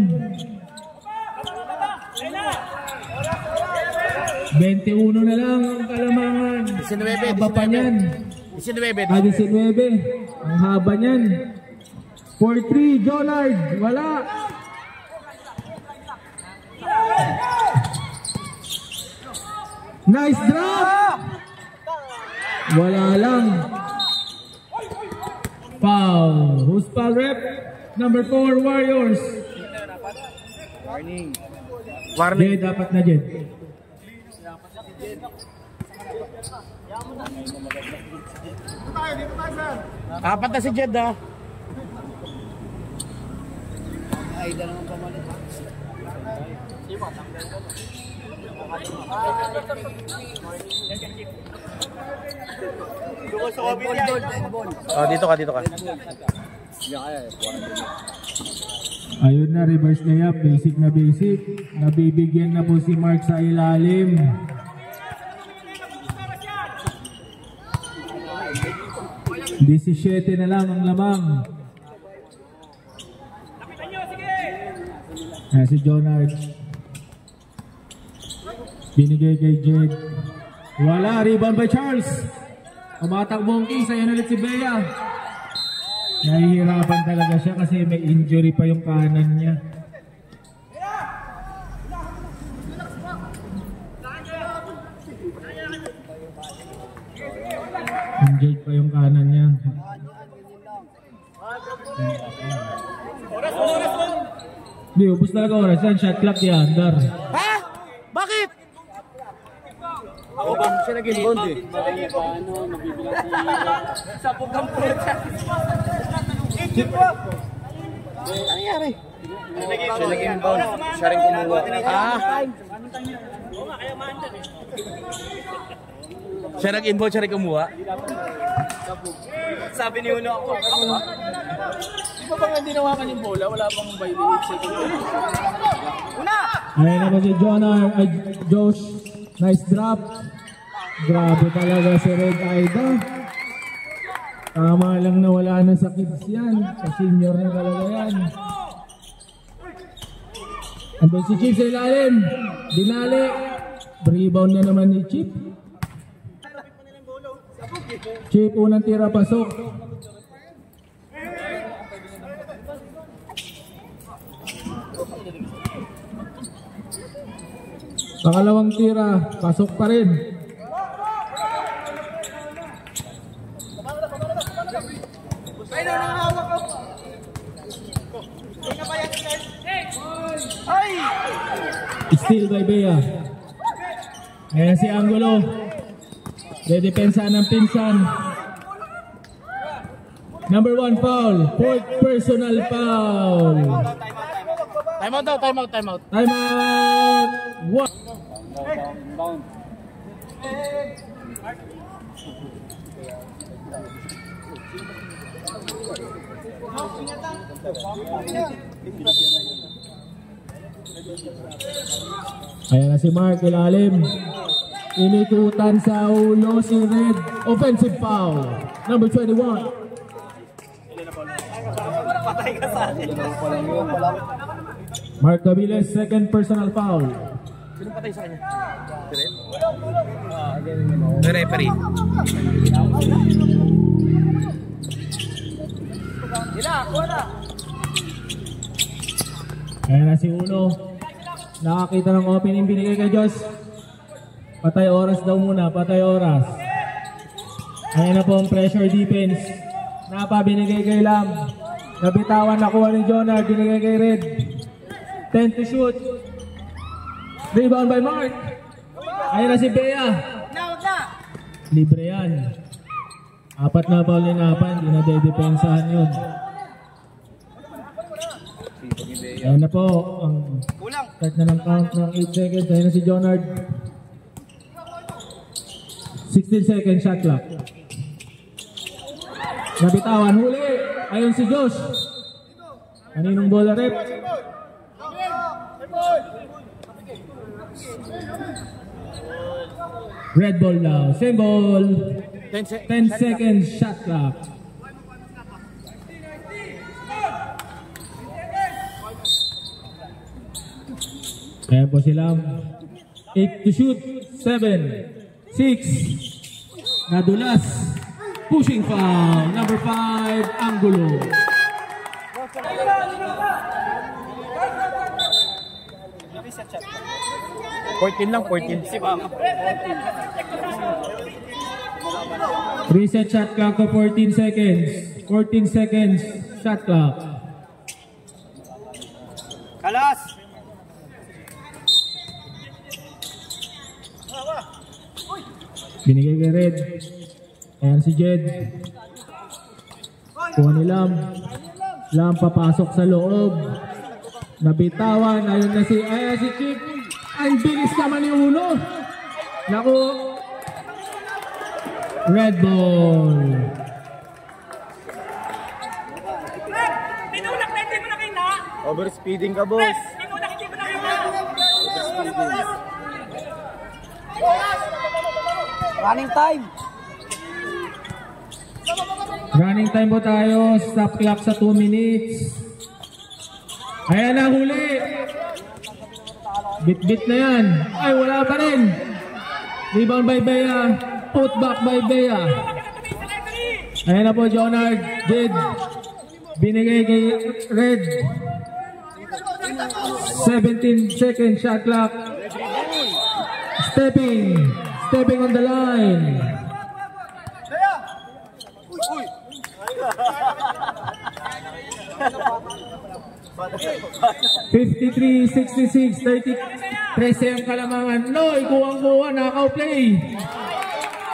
21 na lang ang kalamangan. 19. Haba pa niyan. 19. 19. Ang haba niyan. 4-3, Jonard. Wala. Nice drop. Wala lang. Foul. Who's foul rep? Number 4, Warriors. Warning. Jed, dapat na Jed. Apat na si Jed ha. Dito ka, dito ka. Ayun na, reverse layup, basic na basic. Nabibigyan na po si Mark sa ilalim. $17 na lang ang lamang. Si Jonard. Binigay kay Jed. Wala, rebound by Charles. Umatakbo ang Kings, ayan ulit si Bea. Nahihirapan talaga siya kasi may injury pa yung kanan niya. Injured pa yung kanan niya. Hindi, ubus talaga oras yan. Shot clock di under. Ha? Bakit? Siya nag-inbound eh. Sa pugang puta. Ano nangyari? Siya nag-inbound. Siya rin kumuha. Siya nag-inbound, siya rin kumuha. Sabi ni Uno ako. Di ba bang hindi nawakan yung bola? Wala pang violate. Ayan naman si Josh. Nice drop. Grabe talaga si Red Aida. Tama lang na wala na sa kids yan. Sa senior na talaga yan. Andun si Chip sa ilalim. Dinali. Rebound na naman ni Chip. Chip, unang tira, pasok. Pangalawang tira, pasok pa rin. Steal by Bea. Ayan si Angulo. Dedepensa ng pinsan. Number 1 foul. 4th personal foul. Time out daw, time out. Time out. What? Ayan na si Mark, ilalim. Inikutan sa ulo si Red. Offensive foul. Number 21. Mark Gaviles, second personal foul. Sino patay sa kanya? The referee. Ayan na si Uno. Nakakita ng opening binigay kay Diyos. Patay oras daw muna, patay oras. Ayan na po ang pressure defense. Napa binigay kay Lam. Nabitawan nakuha ni Jonah, binigay kay Red. 10 to shoot. Rebound by Mark. Ayan na si Bea. Libre yan. 4 na ball ni Napa, hindi na dedepensahan yun. Ayan na po ang start na ng count ng 8 seconds. Ayan na si Jonard. 16 seconds shot clock. Nabitawan, huli. Ayun si Josh. Kaninong bola rep? Red ball now. Same ball. 10 seconds shot clock. Ayan po sila. 8 to shoot. 7, 6. Nadulas. Pushing foul. Number 5, Angulo. $14 lang, 14. Reset shot clock to 14 seconds. 14 seconds shot clock. Kalas! Binigay kay Red. Ayan si Jed. Kuha ni Lam. Lam papasok sa loob. Nabitawan. Ayun na si Chip. Ang bilis naman ni Uno. Naku. Red ball. Overspeeding ka, boss. Running time. Running time po tayo. Stop clock sa 2 minutes. Ayan na, huli. Bit-bit na yan. Ay, wala pa rin. Rebound by Bea. Put back by Bea. Ayan na po, Jonard. Jed. Binigay kay Red. 17 second shot clock. Stepping on the line. 53-66, 13 ang Kalamangan. Noy, kuwang-kuwa, knockout play.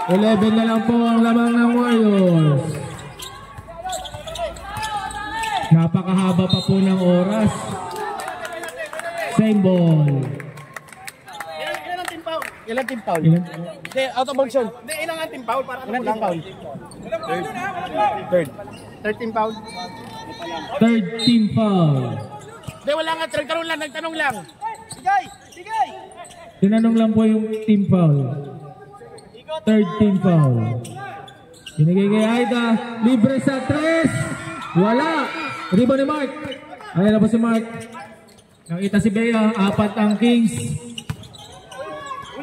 11 na lang po ang lamang ng Warriors. Napakahaba pa po ng oras. Same ball. Ilan team foul? Hindi, out of bounds yun. Hindi, ilang ang team foul? Ilan team foul? Third. 13 foul? Third team foul. Hindi, wala nga. Nagtanong lang. Sigay! Tinanong lang po yung team foul. Third team foul. Binigay kay Aida. Libre sa 3. Wala. Rebound ni Mark. Ayan na po si Mark. Nakita si Bea. 4 ang Kings.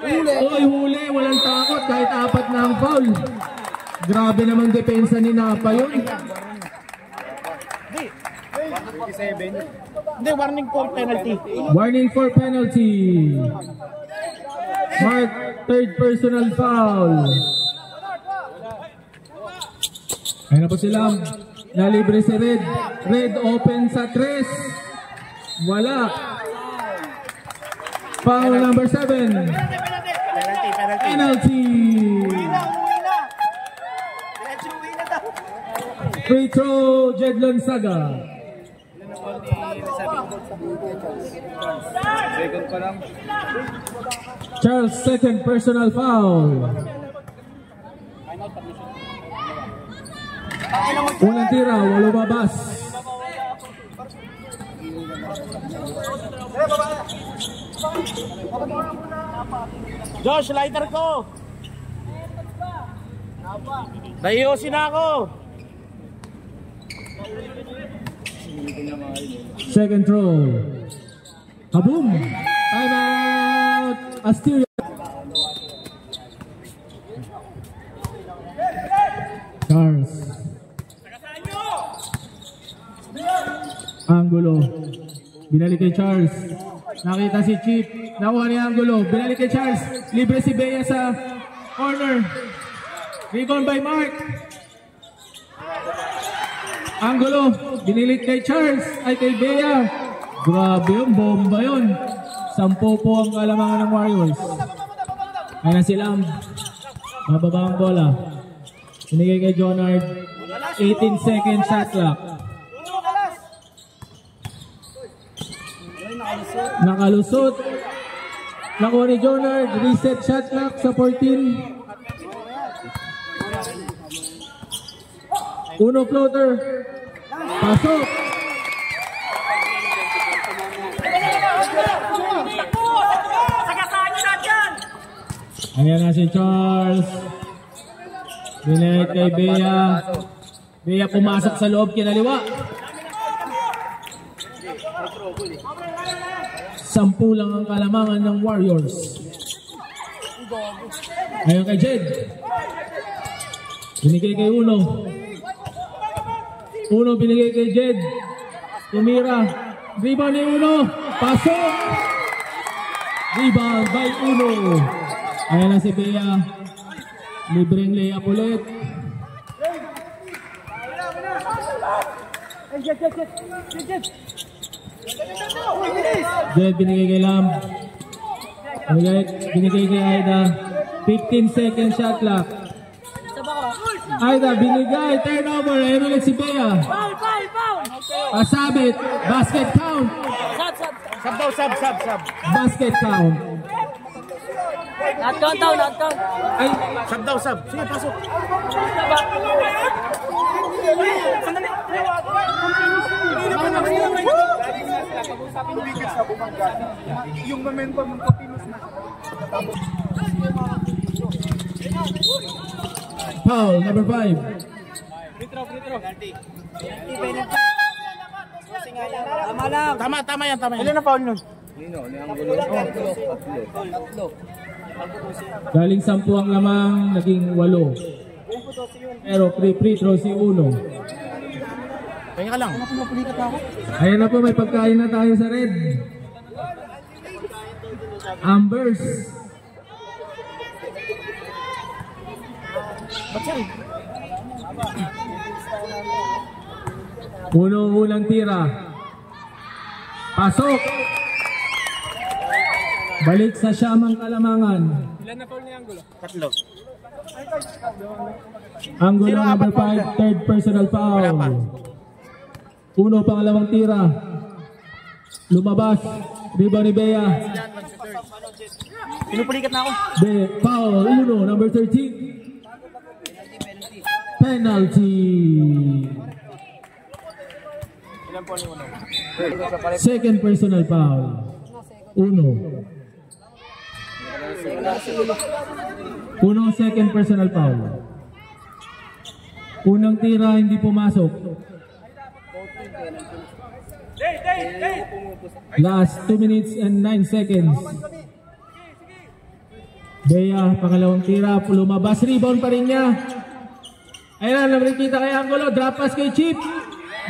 Oy, huli. Walang takot kahit 4 na ang foul. Grabe naman depensa ni Napa yun. Hindi, warning for penalty. Warning for penalty. Mark, third personal foul. Ayan na po sila. Nalibre si Red. Red open sa 3. Wala. Foul number 7. Penalty. Free throw, Jedlon Saga. Second pa lang. Charles, second personal foul. Unang tira, walo babas. Josh, lighter ko. Nahiyosin na ako. Second throw. Kaboom! Time out! Asteria. Charles. Angulo. Binalik kay Charles. Nakita si Chip. Nakuha ni Angulo. Binalik kay Charles. Libre si Bea sa corner. Rebound by Mark. Angulo. Binilit kay Charles. Ay kay Bea. Grabe yung bomba yun. 10 po ang kalamangan ng Warriors. Ayan na sila. Mababa ang bola. Binigay kay Jonard. 18 second shot clock. Nakalusot. Nakuha ni Jonard. Reset shot clock sa 14. Uno floater. Pasok. Ayan na si Charles. Binayad kay Bea. Bea pumasok sa loob kinaliwa. 10 lang ang kalamangan ng Warriors. Ayan kay Jed. Binigay kay Uno. Uno binigay kay Jed. Tumira. Rebound ni Uno. Pasok. Rebound by Uno. Ayan na si Bea. Libreng layup ulit. Jed binigay kay Lam. Binigay kay Aida. 15 second shot clock. Aida binigay. Turnover. Ayan ulit si Bea. Pasabit. Basket count. daw, sub. Basket count. Not count daw, not count. Ay, Sub daw, sub. Sige, pasok. Yung momentum ng Kapinos na. foul, number 5. Tama yan. Ilan na foul nun? Galing 10 ang lamang, naging 8. Pero free throw si Uno. Kaya ka lang. Ayan na po, may pagkain na tayo sa red. Ambers. Unang tira. Pasok. Balik sa Siyamang Kalamangan. Ilan na foul ni Angulo? 3. Angulo number 5, third personal foul. Uno, pangalawang tira. Lumabas. Rebound ni Bea. Pinupulikat na ako. Foul. Uno, number 13. Penalty. Ilan po ni Uno? Second personal foul. Uno. Uno, second personal foul. Unang tira, hindi pumasok. Last 2 minutes and 9 seconds. Bea, pangalawang tira, lumabas, rebound pa rin niya. Ayan na, nakikita kay Angulo, drop pass kay Chip.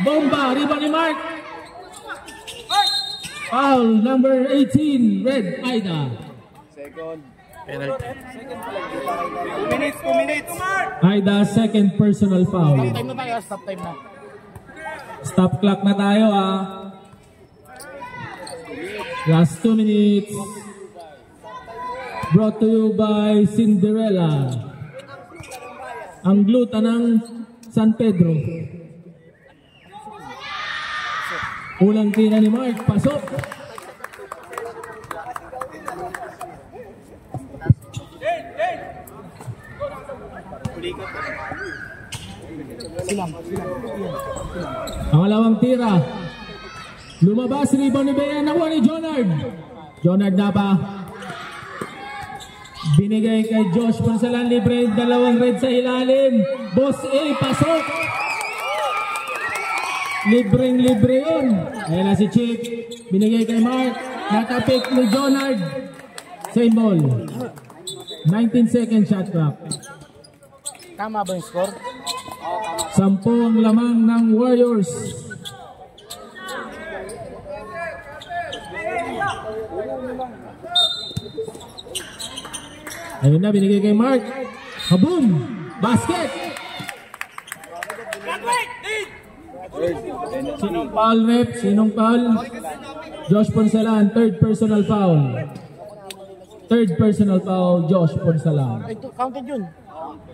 Bomba, rebound ni Mark. Foul, number 18, Red Aida. Penalty. 2 minutes. Aida, second personal foul. Time na tayo, stop time na. Stop clock na tayo Last 2 minutes. Brought to you by Cinderella. Ang gluta ng San Pedro. Unang tira ni Mark, pasok. Pangalawang tira. Lumabas, rebound ni Bea, nakuha ni Jonard. Jonard na pa. Binigay kay Josh Ponsalan, libre, dalawang red sa ilalim. Boss A, pasok. Libreng-libre yun. Ayan na si Chip. Binigay kay Mark. Natapik ni Jonard. Same ball. 19 second shot clock. Tama ba yung score? 10 ang lamang ng Warriors. Ayun na, binigay kay Mark. Kaboom! Basket! Sinong foul, rep? Sinong foul? Josh Ponsalan, third personal foul. Third personal foul, Josh Ponsalan. Ay, counted yun.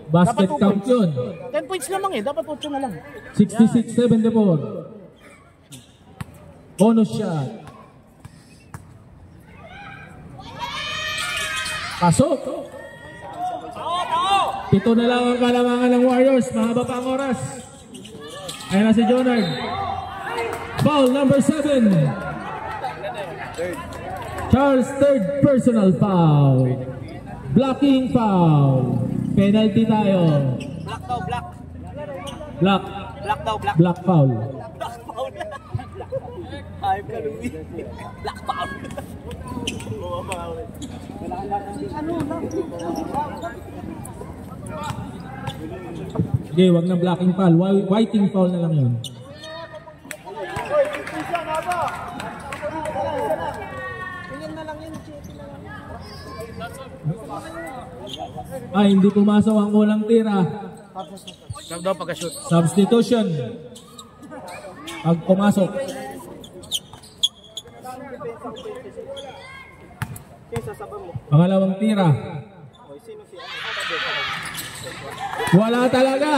Basket Dapat count yun. 10 points lamang dapat 8 na lang. 66-74. Bonus shot. Pasok. 7 na lang ang kalamangan ng Warriors. Mahaba pa ang oras. Ayan na si Jonard. Foul number 7. Charles, third personal foul. Blocking foul. Penalty tayo. Black daw, black. Black. Black daw, black. Black foul. Black foul. Hype ka, Louie. Black foul. Sige, wag na blocking foul. Whiting foul na lang yun. Ay, hindi pumasok ang unang tira. Sab daw pagka-shoot. Substitution. Pag pumasok. Pangalawang tira. Wala talaga.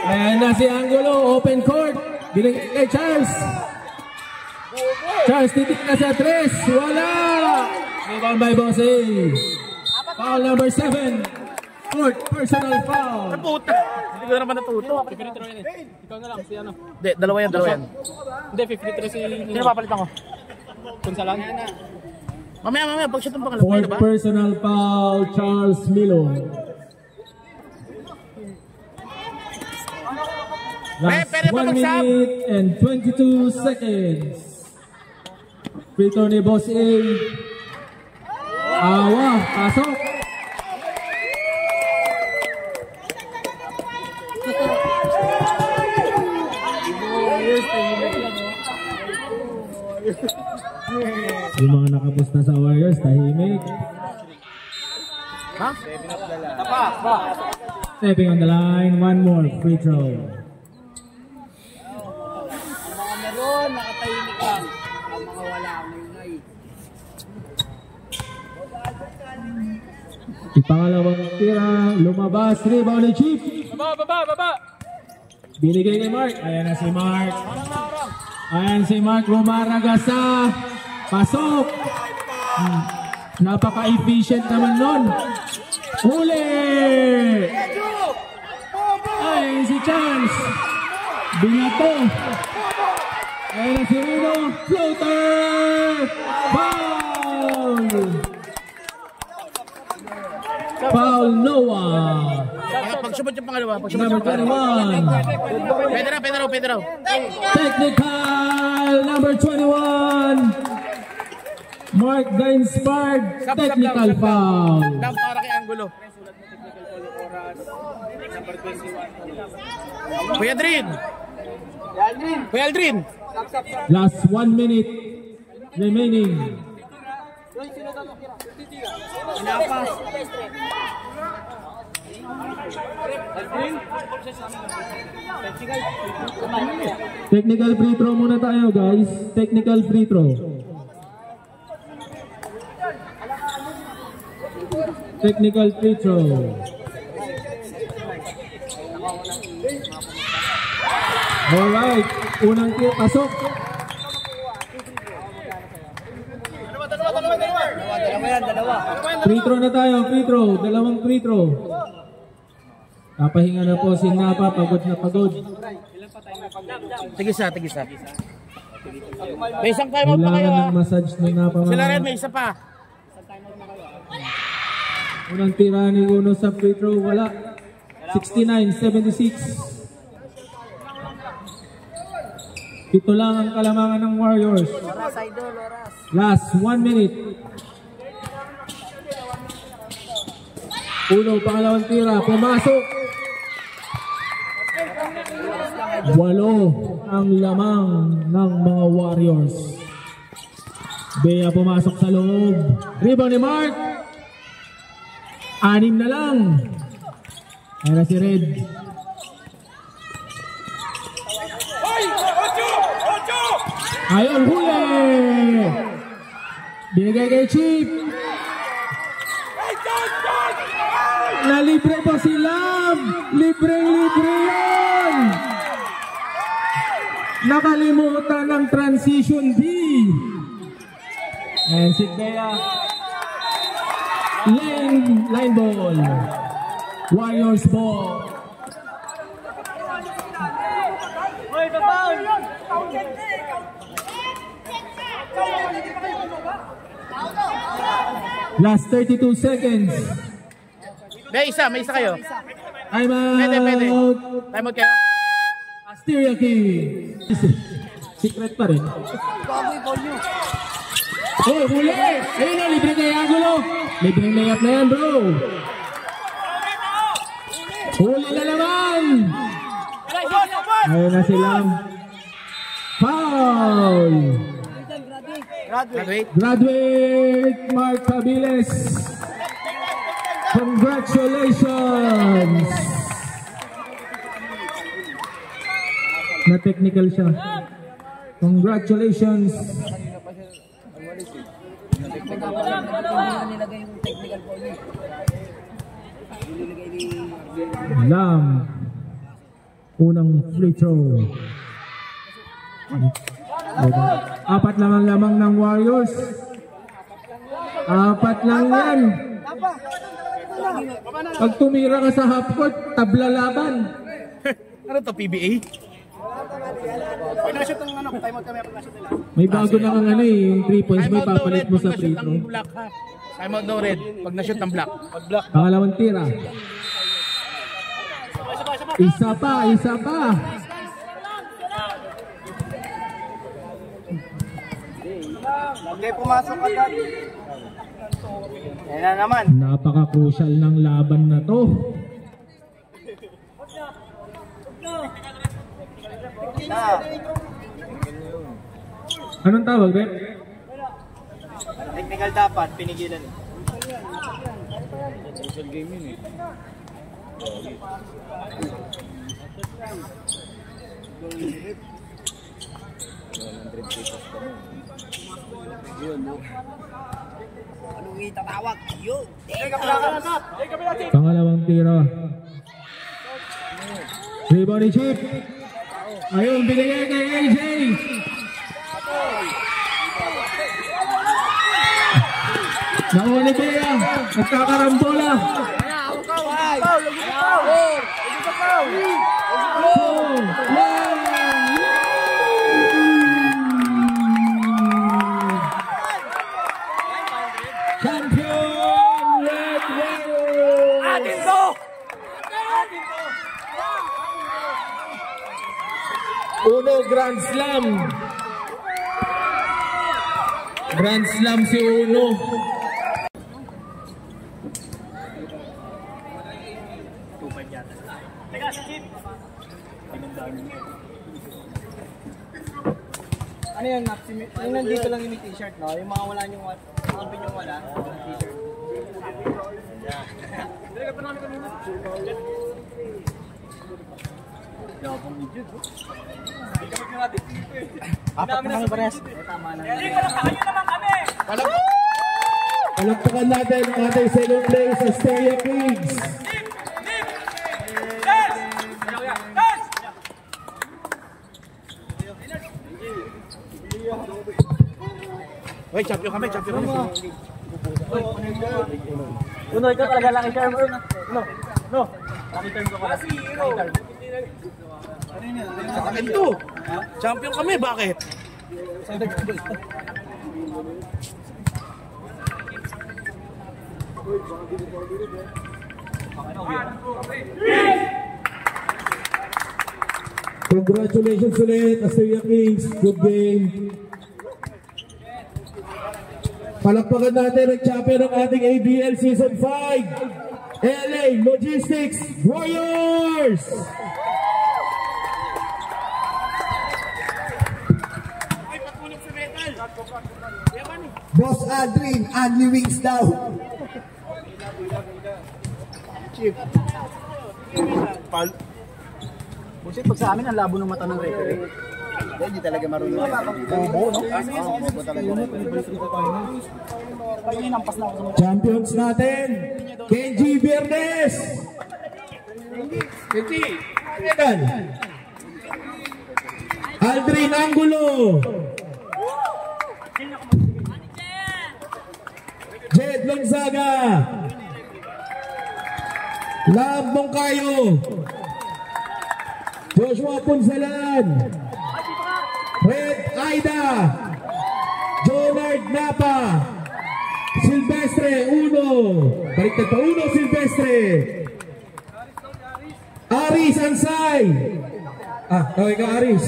Ayan na si Angulo. Open court. Binigay kay Charles. Charles titik na sa 3. Wala! Rebound by Bossy. Foul number 7. Fourth personal foul. Puta! Hindi ko naman natuto. 53 yan eh. Ikaw na lang, si ano. Hindi, dalawa yan. Hindi, 53 si... Sino papalitan ko? Kunsalan. Mamaya, pag shoot ng pangalawa. Fourth personal foul, Charles Milo. Last Pwede pa 1 mag-sub. minute and 22 seconds. Free throw ni Boss A. Awa, pasok. Yung mga nakapos na sa Warriors, tahimik. Ha? Stepping on the line, one more free throw. Ipangalawang tira, lumabas, rebound ni Chief. Baba! Binigay kay Mark. Ayan na si Mark. Ayan si Mark, rumaragasa. Pasok. Napaka-efficient naman nun. Huli! Ayan si Chance. Binato. Ayan na si Rino. Floater! Foul! Foul Noah. Pag-shoot yung pangalawa. Number 21. Pwede raw. Technical number 21. Mark Gainsbard. Technical foul. Down para kay Angulo. Kuya Aldrin. Last 1 minute remaining. Technical free throw muna tayo, guys. Technical free throw. Technical free throw. Alright, unang tiro, pasok. Free throw na tayo, free throw. Dalawang free throw. Kapahinga na po si Napa, pagod na pagod. Tigisa. May isang time out pa kayo Kailangan ha. ng massage ni Napa. Sila rin, may isa pa. Unang tira ni Uno sa free throw, wala. 69-76. Ito lang ang kalamangan ng Warriors. Last 1 minute. Uno, pangalawang tira, pumasok. 8 ang lamang ng mga Warriors. Bea pumasok sa loob. Rebound ni Mark. 6 na lang. Ayan na si Red. Ayun, huli! Binigay kay Chief. Nalibre po si Lam. Libreng-libre yan. Nakalimutan ng transition B. And si Bea. Line ball. Warriors ball. Last 32 seconds. May isa kayo. I'm out. Pwede. Time out kayo. Asteria King. Secret pa rin. Oh, huli! Ayun na, libre kay Angulo. Libreng layup na yan, bro. Huli na naman. Ayun na silang foul. Graduate Mark Cabiles. Congratulations. Na technical siya. Congratulations. Lam. Unang free throw. Apat lang ang lamang ng Warriors. Apat lang yan. Pag tumira ka sa half court, tabla laban. Ano to, PBA? May bago na kang ano eh, yung 3 points mo ipapalit mo sa free throw. Time out daw red, pag na-shoot ng black. Pangalawang tira. Isa pa, isa pa. Okay, pumasok agad. Yan na naman. Napaka-crucial ng laban na to. Anong tawag, Rep? Technical dapat, pinigilan. Social game yun eh. Anong itatawag? Yun! Pangalawang tira. Rebound ni Chip. Ayun, binigay kay AJ. Nauli kaya. Nagkakarambola. Champion Red Warriors. Atin to! Uno Grand Slam. Grand Slam si Uno. Ano yan, Maxime? Yung nandito lang yung t-shirt, no? Yung mga wala yung kampin yung wala, yung t-shirt. Apat na kami parehas. Tama na. Palakpakan natin ang ating second place sa Asteria Kings. Uy, champion kami, champion kami. Uno, ikaw talaga lang i-share mo. No. Lucky term ko pala. Akin to. Champion kami, bakit? Congratulations ulit, Asteria Kings. Good game. Palakpakan natin ang champion ng ating ABL Season 5, LA Logistics Warriors! Boss Aldrin, only wings daw. Busit, pag sa amin, ang labo ng mata ng referee. Hindi talaga marunong. Bobo, no? Bobo talaga. Champions natin, Kenji Viernes! Kenji! Aldrin Angulo! Jed Lonzaga! Lab Moncayo! Joshua Punsalan! Red Aida! Jonard Napa! Silvestre Uno! Baliktad pa, Uno Silvestre! Aris Ansay! Tawag ka Aris!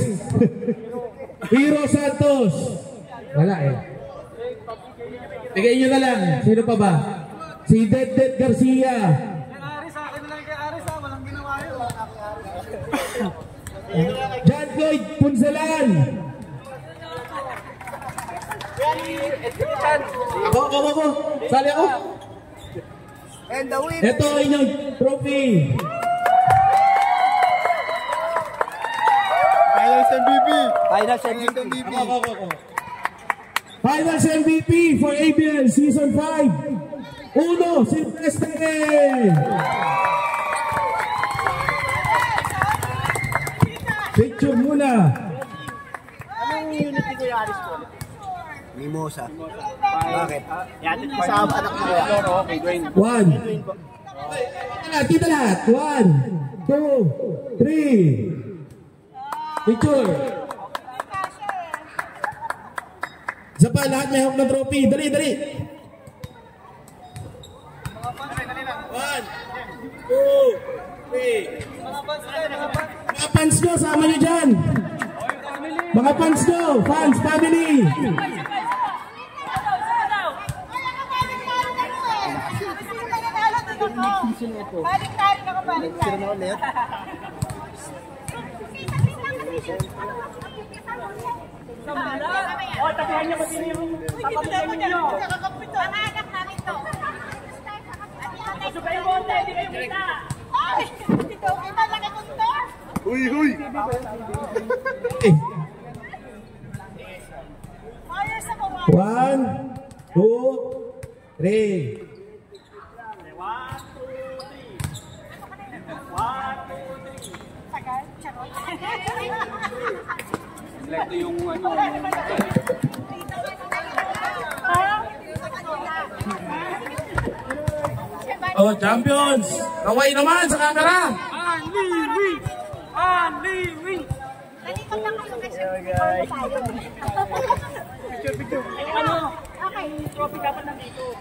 Hiro Santos! Wala eh. Bigay nyo na lang. Sino pa ba? Si Dedet Garcia. Aris, akin na lang kay Aris, ha? Walang ginawa yun. John Lloyd Punsalan. Ako. Sali ako. And the win. Ito ang inyong trophy. Finals MVP. Finals MVP. Ako. Finals MVP for ABL Season 5. Uno, Silvestre. Picture muna. Anong unit ni Kuya Aris ko? Hermosa. Bakit? Sa anak mo yan. 1. Kita lahat. 1, 2, 3. Picture. Isa pa, lahat may hawak na trophy. Dali, dali. 1, 2, 3. Mga fans nyo, sama nyo dyan. Mga fans nyo, fans, family. Balik-tari na ka, balik-tari. Oh, tapihan niyo kasi yung papatuloy niyo. Ang anak namin to. Gusto kayo monte, hindi kayo kita. Ay! Ito, kita laki ko to. Huy! Ayos ako, 1, 2, 3. Tagal, charot. Ito yung ano. Oh, champions! Kaway naman sa camera! Nalipat lang kayo kasi tayo. Picture. Ano? Okay. Trophy dapat nandito.